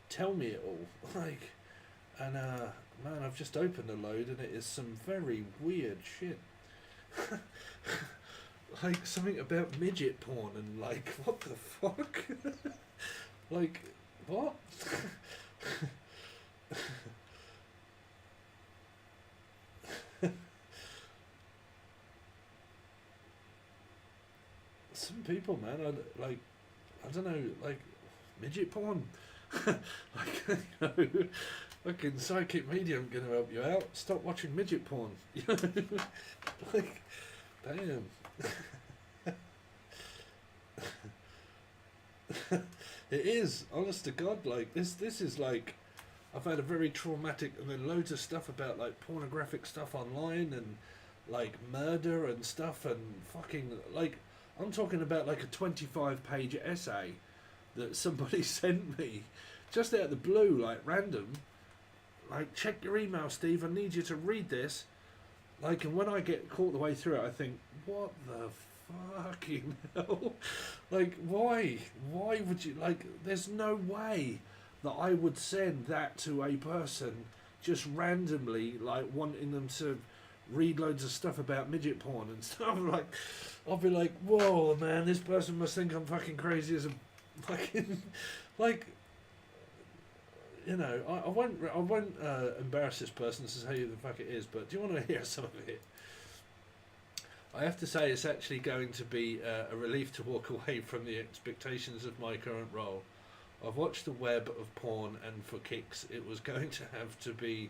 tell me it all. Like, and man, I've just opened a load, and it is some very weird shit. Like something about midget porn, and like, what the fuck? Like, what? Some people, man, I don't know, like midget porn. Like, you know, fucking psychic medium gonna help you out. Stop watching midget porn. You know, like, damn. It is, honest to God, like this is like, I've had a very traumatic, and then loads of stuff about like pornographic stuff online and like murder and stuff and fucking like I'm talking about like a 25-page essay that somebody sent me just out of the blue, like random. Like, check your email, Steve. I need you to read this. Like, and when I get caught the way through it, I think, what the fucking hell? Like, why? Why would you, like, there's no way that I would send that to a person just randomly, like, wanting them to read loads of stuff about midget porn and stuff. Like, I'll be like, whoa, man, this person must think I'm fucking crazy as a fucking, like, you know, I won't embarrass this person to say who the fuck it is, but do you want to hear some of it? I have to say it's actually going to be a relief to walk away from the expectations of my current role. I've watched the web of porn, and for kicks it was going to have to be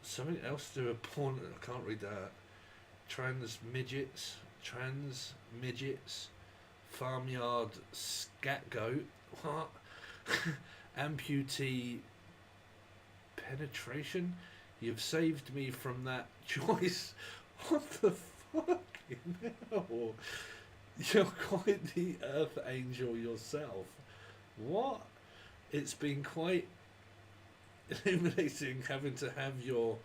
something else to do with porn. I can't read that. Trans midgets, farmyard scatgoat, what? Amputee penetration. You've saved me from that choice. What the fucking hell? You're quite the earth angel yourself. What? It's been quite illuminating having to have your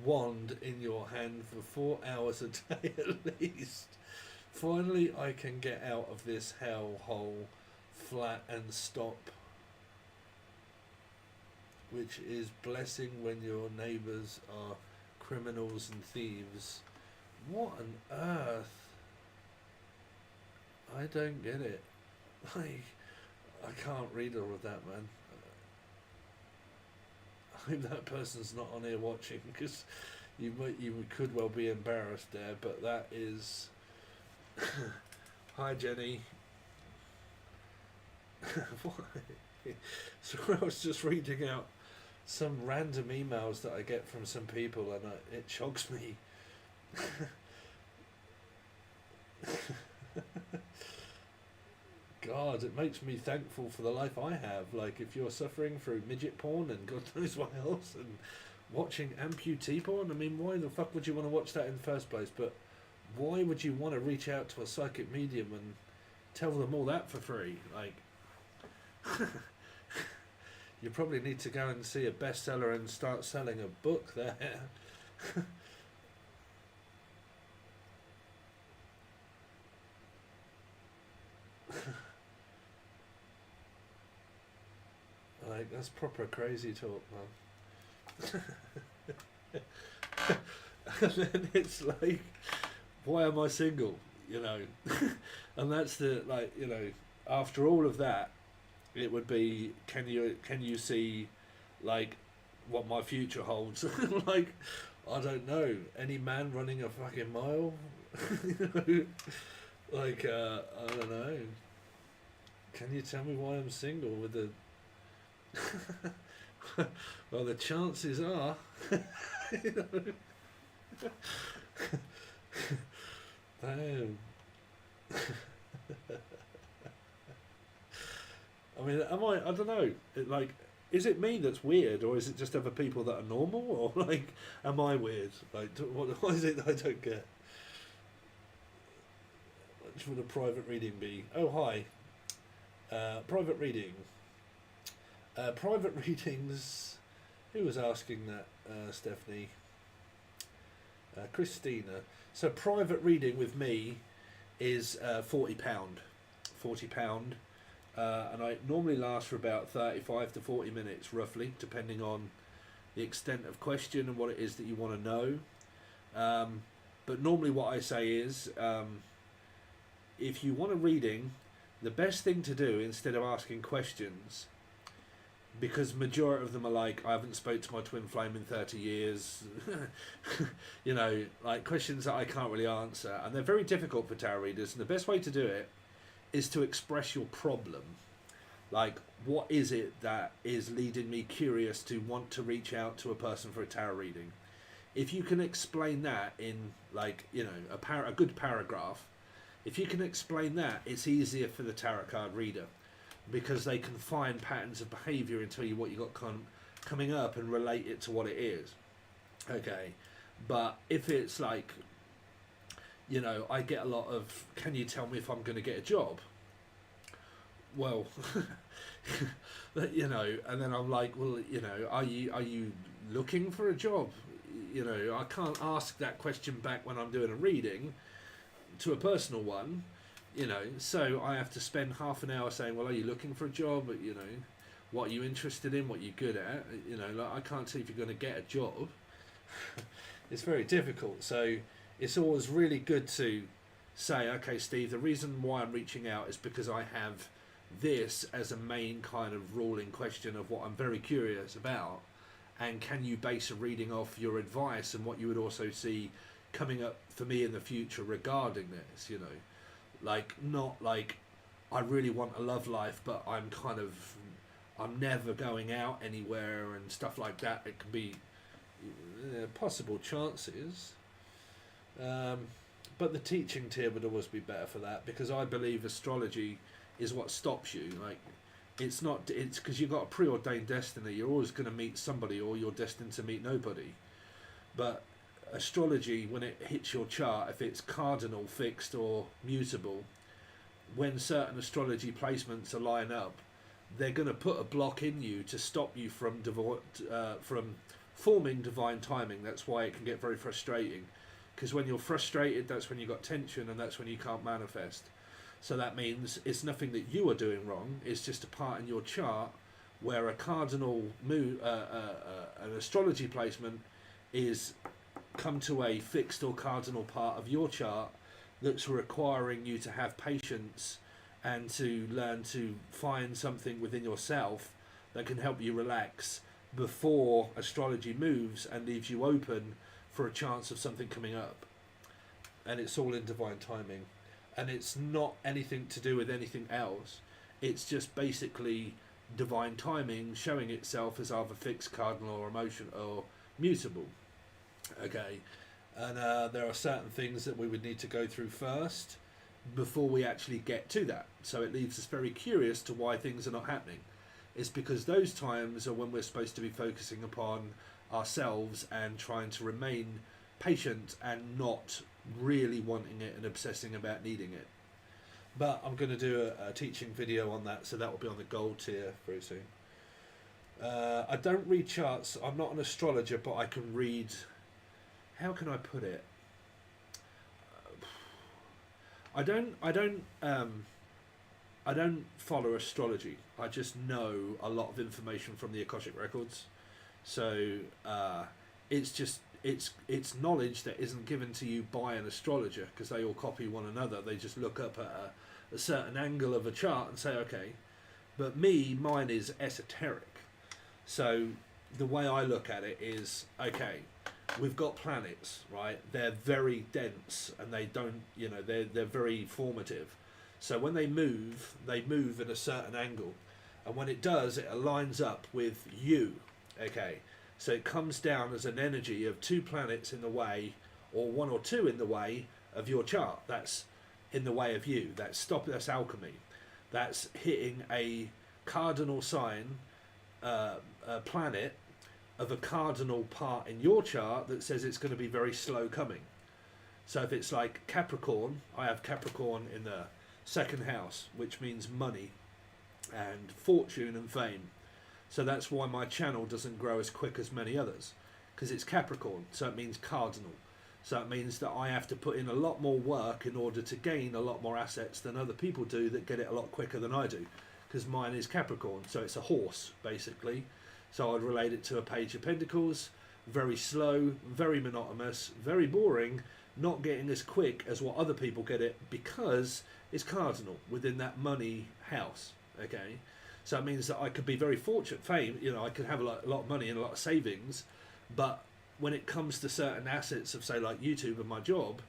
wand in your hand for 4 hours a day at least. Finally, I can get out of this hellhole flat and stop. Which is blessing when your neighbours are criminals and thieves. What on earth? I don't get it. Like, I can't read all of that, man. I hope that person's not on here watching, because you could well be embarrassed there. But that is. Hi, Jenny. So I was just reading out some random emails that I get from some people, and it shocks me. God, it makes me thankful for the life I have. Like, if you're suffering through midget porn and God knows what else, and watching amputee porn, I mean, why the fuck would you want to watch that in the first place? But why would you want to reach out to a psychic medium and tell them all that for free? Like, you probably need to go and see a bestseller and start selling a book there. Like, that's proper crazy talk, man. And then it's like, why am I single? You know, and that's the, like, you know, after all of that, it would be, can you see, like, what my future holds? Like, I don't know, any man running a fucking mile? You know? Like, I don't know. Can you tell me why I'm single with the... Well, the chances are... You know? Damn. I mean, I don't know. Like, is it me that's weird, or is it just other people that are normal, or like, am I weird? Like, what is it that I don't get? What would a private reading be? Oh, hi. Private reading. Private readings. Who was asking that? Stephanie. Christina. So private reading with me is £40. £40. And I normally last for about 35 to 40 minutes, roughly, depending on the extent of question and what it is that you want to know. But normally what I say is, if you want a reading, the best thing to do, instead of asking questions, because majority of them are like, I haven't spoke to my twin flame in 30 years, you know, like questions that I can't really answer, and they're very difficult for tarot readers, and the best way to do it is to express your problem. Like, what is it that is leading me curious to want to reach out to a person for a tarot reading? If you can explain that in, like, you know, a good paragraph, if you can explain that, it's easier for the tarot card reader, because they can find patterns of behaviour and tell you what you got coming up and relate it to what it is. Okay, but if it's like, you know, I get a lot of, can you tell me if I'm going to get a job? Well, you know, and then I'm like, well, you know, are you looking for a job? You know, I can't ask that question back when I'm doing a reading to a personal one, you know, so I have to spend half an hour saying, well, are you looking for a job? You know, what are you interested in? What are you good at? You know, like, I can't see if you're going to get a job. It's very difficult. So it's always really good to say, okay, Steve, the reason why I'm reaching out is because I have this as a main kind of ruling question of what I'm very curious about, and can you base a reading off your advice and what you would also see coming up for me in the future regarding this, you know, like, not like I really want a love life, but I'm never going out anywhere and stuff like that. It can be possible chances, but the teaching tier would always be better for that, because I believe astrology is what stops you. Like, it's because you've got a preordained destiny. You're always going to meet somebody, or you're destined to meet nobody. But astrology, when it hits your chart, if it's cardinal, fixed or mutable, when certain astrology placements align up, they're going to put a block in you to stop you from forming divine timing. That's why it can get very frustrating, because when you're frustrated, that's when you've got tension, and that's when you can't manifest. So that means it's nothing that you are doing wrong. It's just a part in your chart where a cardinal an astrology placement is come to a fixed or cardinal part of your chart that's requiring you to have patience and to learn to find something within yourself that can help you relax before astrology moves and leaves you open for a chance of something coming up. And it's all in divine timing. And it's not anything to do with anything else. It's just basically divine timing showing itself as either fixed, cardinal, or emotion, or mutable. Okay, and there are certain things that we would need to go through first before we actually get to that. So it leaves us very curious to why things are not happening. It's because those times are when we're supposed to be focusing upon ourselves and trying to remain patient and not really wanting it and obsessing about needing it. But I'm going to do a teaching video on that, so that will be on the gold tier very soon. I don't read charts. I'm not an astrologer, but I can read. How can I put it? I don't follow astrology. I just know a lot of information from the Akashic records. So it's knowledge that isn't given to you by an astrologer, because they all copy one another. They just look up at a certain angle of a chart and say, okay. But mine is esoteric. So the way I look at it is, okay, we've got planets, right? They're very dense, and they don't, you know, they're very formative. So when they move at a certain angle, and when it does, it aligns up with you. Okay, so it comes down as an energy of two planets in the way, or one or two in the way of your chart. That's in the way of you. That's alchemy. That's hitting a cardinal sign, a planet of a cardinal part in your chart that says it's going to be very slow coming. So if it's like Capricorn, I have Capricorn in the second house, which means money and fortune and fame. So that's why my channel doesn't grow as quick as many others, because it's Capricorn, so it means cardinal. So it means that I have to put in a lot more work in order to gain a lot more assets than other people do that get it a lot quicker than I do, because mine is Capricorn, so it's a horse basically. So I'd relate it to a Page of Pentacles, very slow, very monotonous, very boring, not getting as quick as what other people get it, because it's cardinal within that money house. Okay, so it means that I could be very fortunate, fame, you know, I could have a lot of money and a lot of savings, but when it comes to certain assets of, say, like YouTube and my job,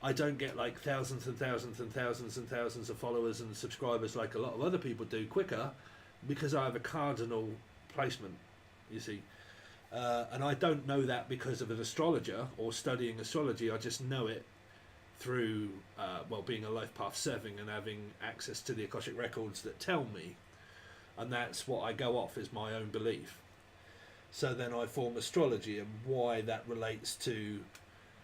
I don't get like thousands and thousands and thousands and thousands of followers and subscribers like a lot of other people do quicker, because I have a cardinal placement, you see. And I don't know that because of an astrologer or studying astrology. I just know it through, being a Life Path 7 and having access to the Akashic records that tell me. And that's what I go off as my own belief. So then I form astrology and why that relates to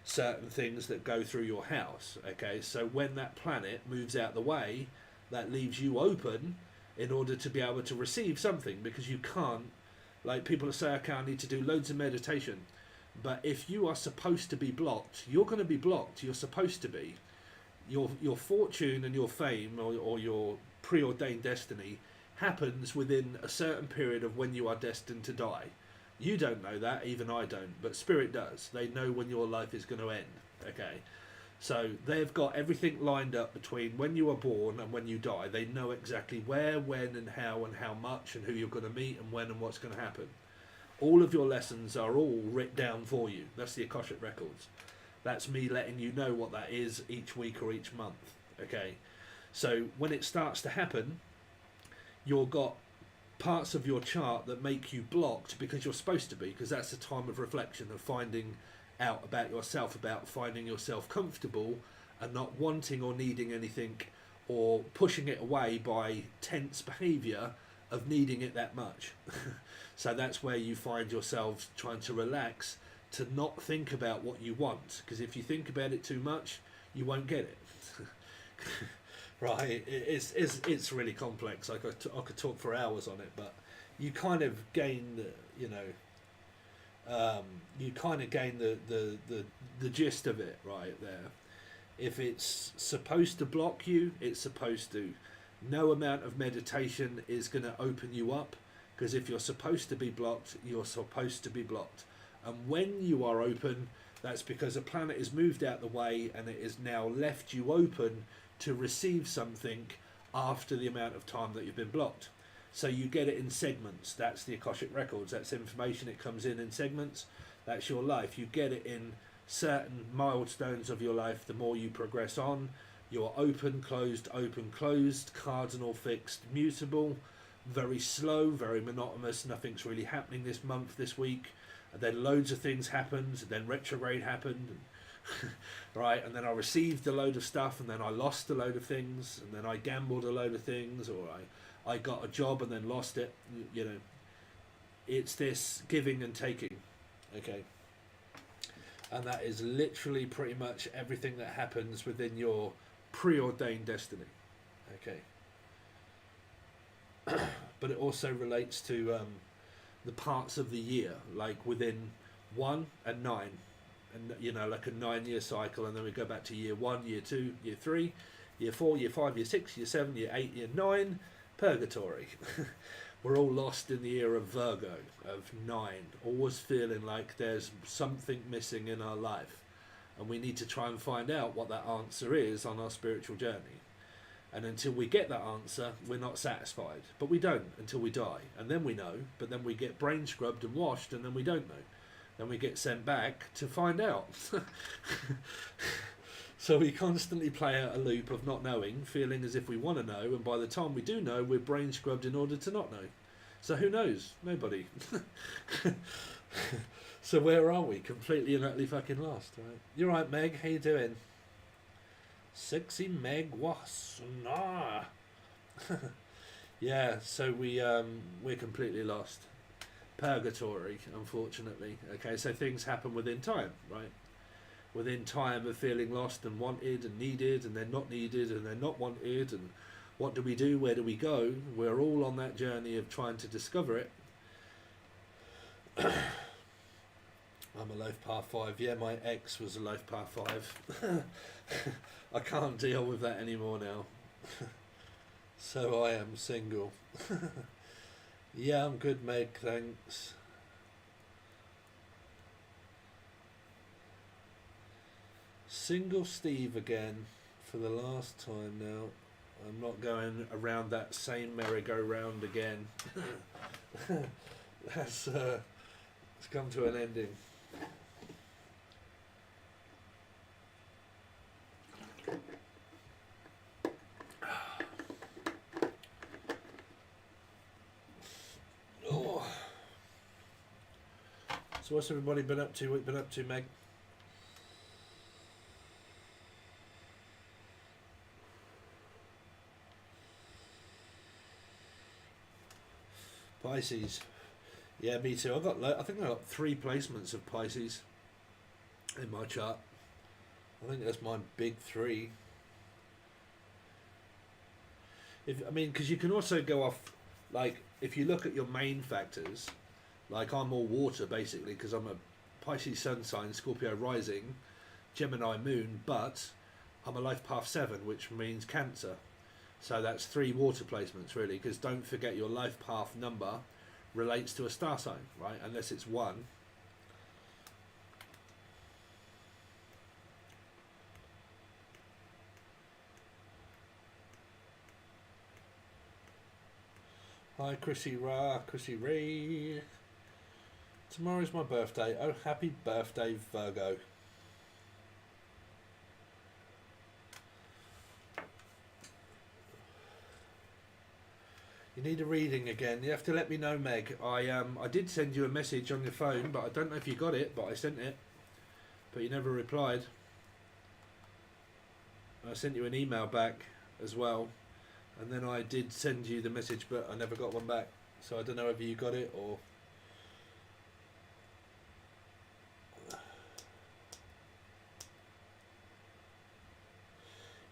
certain things that go through your house. Okay, so when that planet moves out the way, that leaves you open in order to be able to receive something, because you can't, like people say, okay, I need to do loads of meditation. But if you are supposed to be blocked, you're going to be blocked. You're supposed to be. Your fortune and your fame, or your preordained destiny, happens within a certain period of when you are destined to die. You don't know that, even I don't, but Spirit does. They know when your life is going to end. Okay, so they've got everything lined up between when you are born and when you die. They know exactly where, when, and how much, and who you're going to meet, and when, and what's going to happen. All of your lessons are all written down for you. That's the Akashic Records. That's me letting you know what that is each week or each month. Okay, so when it starts to happen, you've got parts of your chart that make you blocked because you're supposed to be, because that's a time of reflection, of finding out about yourself, about finding yourself comfortable and not wanting or needing anything, or pushing it away by tense behaviour of needing it that much. So that's where you find yourselves trying to relax, to not think about what you want, because if you think about it too much, you won't get it. Right, it's really complex. I could talk for hours on it, but you kind of gain the gist of it right there. If it's supposed to block you, it's supposed to. No amount of meditation is going to open you up, because if you're supposed to be blocked, you're supposed to be blocked. And when you are open, that's because a planet is moved out the way and it is now left you open to receive something after the amount of time that you've been blocked. So you get it in segments. That's the Akashic Records. That's information. It comes in segments. That's your life. You get it in certain milestones of your life. The more you progress on, you're open, closed, cardinal, fixed, mutable, very slow, very monotonous. Nothing's really happening this month, this week. And then loads of things happened. Then retrograde happened. Right, and then I received a load of stuff, and then I lost a load of things, and then I gambled a load of things, or I got a job and then lost it. You know, it's this giving and taking. Okay, and that is literally pretty much everything that happens within your preordained destiny. Okay, but it also relates to the parts of the year, like within 1 and 9. And you know, like a 9-year cycle, and then we go back to year 1, year 2, year 3, year 4, year 5, year 6, year 7, year 8, year 9, purgatory. We're all lost in the year of Virgo, of 9, always feeling like there's something missing in our life, and we need to try and find out what that answer is on our spiritual journey. And until we get that answer, we're not satisfied. But we don't until we die, and then we know, but then we get brain scrubbed and washed, and then we don't know. Then we get sent back to find out. So we constantly play out a loop of not knowing, feeling as if we want to know, and by the time we do know, we're brain scrubbed in order to not know. So who knows? Nobody. So where are we? Completely and utterly fucking lost, right? You're right, Meg. How you doing? Sexy Meg was nah. Yeah, so we're completely lost. Purgatory, unfortunately. Okay, so things happen within time, right? Within time of feeling lost and wanted and needed, and then not needed, and then not wanted, and what do we do? Where do we go? We're all on that journey of trying to discover it. I'm a life path 5. Yeah, my ex was a life path 5. I can't deal with that anymore now. So I am single. Yeah, I'm good, Meg, thanks. Single Steve again for the last time now. I'm not going around that same merry-go-round again. It's come to an ending. So what's everybody been up to? What you been up to, Meg? Pisces. Yeah, me too. I think I got 3 placements of Pisces in my chart. I think that's my big 3. Because you can also go off, like, if you look at your main factors, like I'm all water basically, because I'm a Pisces sun sign, Scorpio rising, Gemini moon, but I'm a life path 7, which means Cancer. So that's 3 water placements really, because don't forget your life path number relates to a star sign, right? Unless it's 1. Hi, Chrissy Ray. Tomorrow's my birthday. Oh, happy birthday, Virgo. You need a reading again. You have to let me know, Meg. I did send you a message on your phone, but I don't know if you got it, but I sent it. But you never replied. I sent you an email back as well. And then I did send you the message, but I never got one back. So I don't know whether you got it or...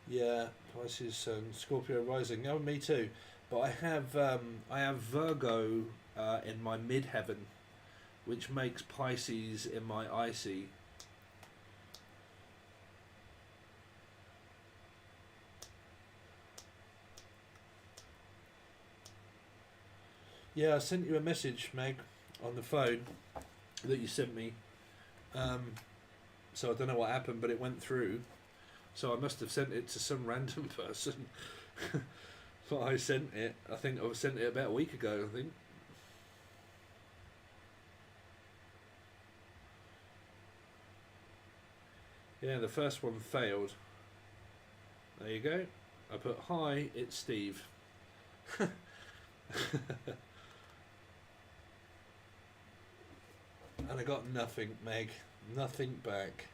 Yeah, Pisces and Scorpio rising. Oh, me too. But I have Virgo in my midheaven, which makes Pisces in my IC. Yeah, I sent you a message, Meg, on the phone that you sent me. So I don't know what happened, but it went through. So I must have sent it to some random person. But I sent it. I think I sent it about a week ago, I think. Yeah, the first one failed. There you go. I put, hi, it's Steve. And I got nothing, Meg. Nothing back.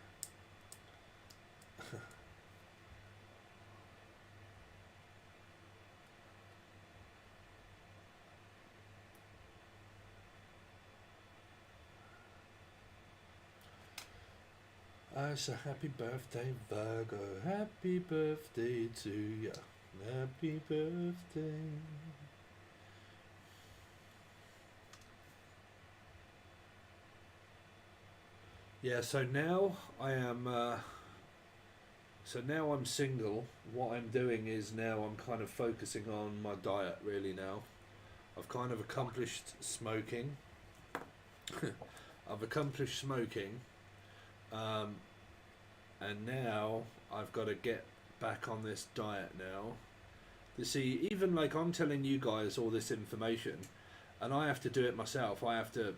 So happy birthday, Virgo. Happy birthday to you. Happy birthday. Yeah, so now I am. So now I'm single. What I'm doing is now I'm kind of focusing on my diet really now. I've kind of accomplished smoking. I've accomplished smoking. And now I've got to get back on this diet now. You see, even like I'm telling you guys all this information, and I have to do it myself. I have to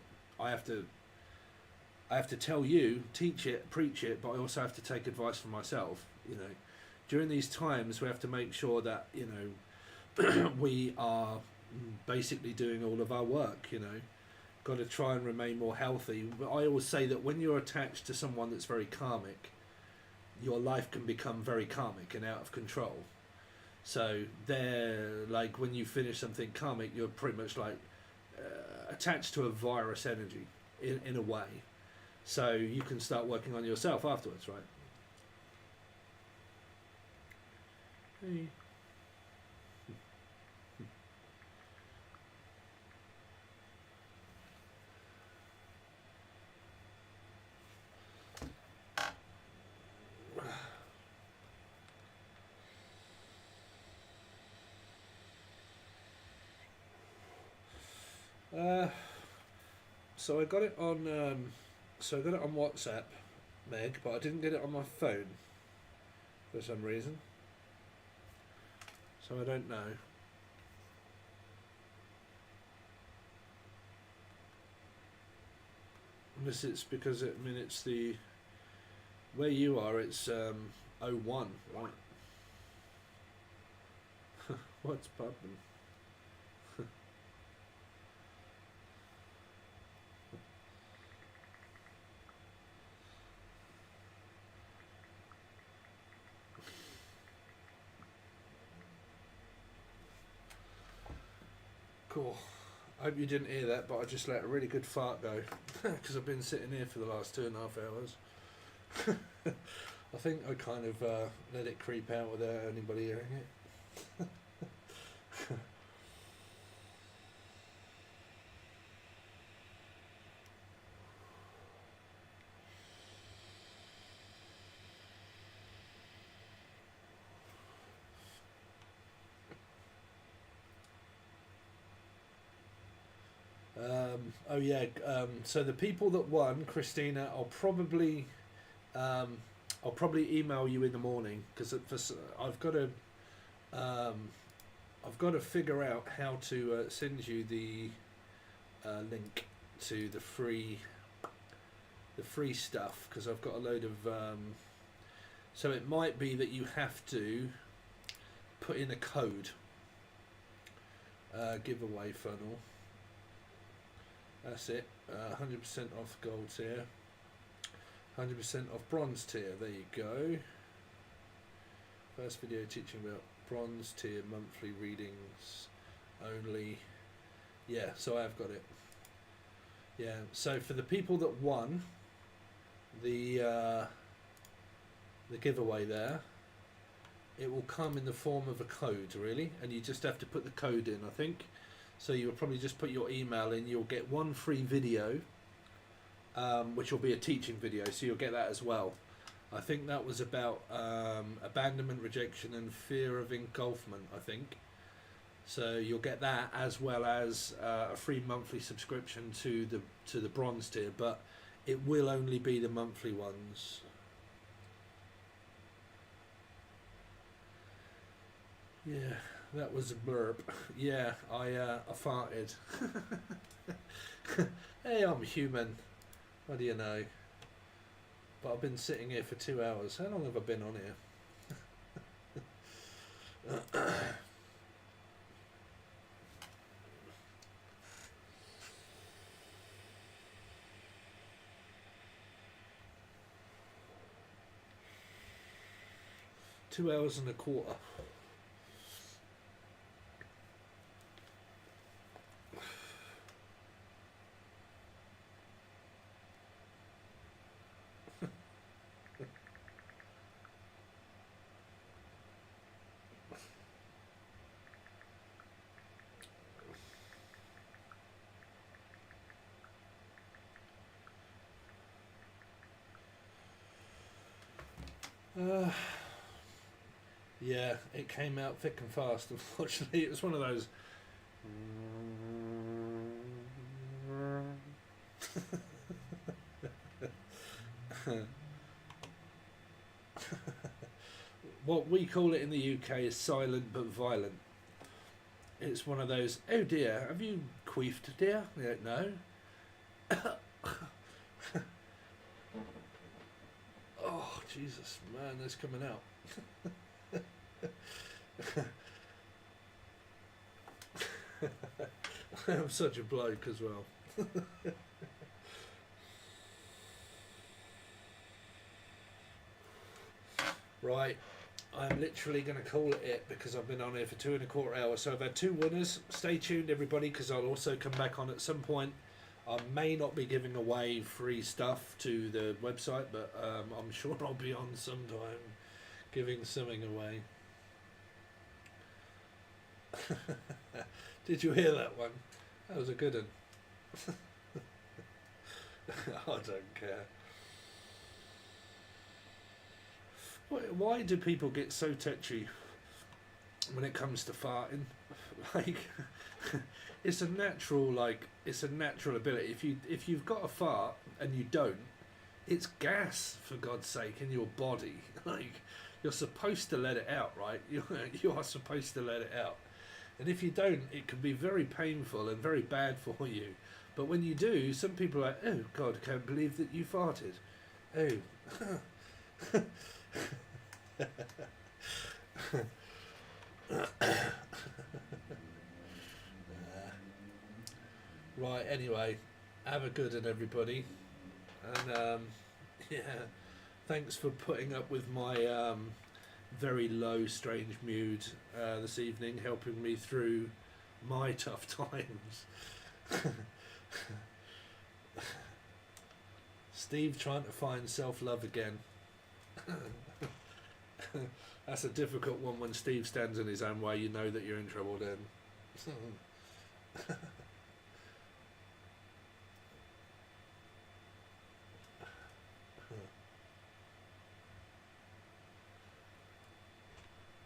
tell you, teach it, preach it, but I also have to take advice from myself. You know, during these times, we have to make sure that we are basically doing all of our work. You know, got to try and remain more healthy. But I always say that when you're attached to someone that's very karmic, your life can become very karmic and out of control. So they're like, when you finish something karmic, you're pretty much like attached to a virus energy in a way. So you can start working on yourself afterwards, right? Hey. So I got it on WhatsApp, Meg, but I didn't get it on my phone for some reason. So I don't know. Unless it's because it's the where you are. It's 01, right? What's poppin'? Cool. I hope you didn't hear that, but I just let a really good fart go because I've been sitting here for the last 2.5 hours. I think I kind of let it creep out without anybody hearing it. Oh yeah. So the people that won, Christina, I'll probably email you in the morning because I've got to figure out how to send you the link to the free stuff because I've got a load of. So it might be that you have to put in a code. Giveaway funnel. That's it. 100% off gold tier. 100% off bronze tier. There you go. First video teaching about bronze tier monthly readings only. Yeah, so I've got it. Yeah, so for the people that won the giveaway there, it will come in the form of a code, really, and you just have to put the code in, I think. So you'll probably just put your email in. You'll get one free video, which will be a teaching video, so you'll get that as well. I think that was about abandonment, rejection, and fear of engulfment, I think. So you'll get that as well as a free monthly subscription to the bronze tier, but it will only be the monthly ones. Yeah, that was a burp. Yeah, I farted. Hey, I'm human. What do you know? But I've been sitting here for 2 hours. How long have I been on here? 2 hours and a quarter. Yeah, it came out thick and fast. Unfortunately, it was one of those. What we call it in the UK is silent but violent. It's one of those. Oh dear, have you queefed, dear? Yeah, no. Oh Jesus, man, that's coming out. I'm such a bloke as well. Right, I'm literally going to call it because I've been on here for 2.25 hours. So I've had 2 winners. Stay tuned, everybody, because I'll also come back on at some point. I may not be giving away free stuff to the website, but I'm sure I'll be on sometime giving something away. Did you hear that one? That was a good one. I don't care. Why do people get so touchy when it comes to farting? Like, it's a natural ability. If you've got a fart and you don't, it's gas, for God's sake, in your body. Like, you're supposed to let it out, right? You are supposed to let it out. And if you don't, it can be very painful and very bad for you. But when you do, some people are like, oh God, I can't believe that you farted. Oh. Right, anyway, have a good one, everybody. And yeah, thanks for putting up with my very low, strange mood this evening, helping me through my tough times. Steve trying to find self-love again. That's a difficult one when Steve stands in his own way. You know that you're in trouble then.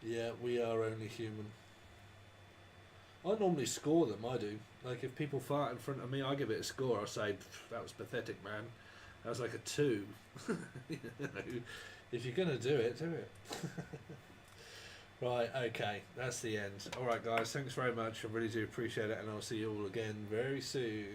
Yeah, we are only human. I normally score them, I do. Like, if people fart in front of me, I give it a score. I say, that was pathetic, man. That was like a 2. You know, if you're going to do it, do it. Right, okay, that's the end. Alright guys, thanks very much. I really do appreciate it, and I'll see you all again very soon.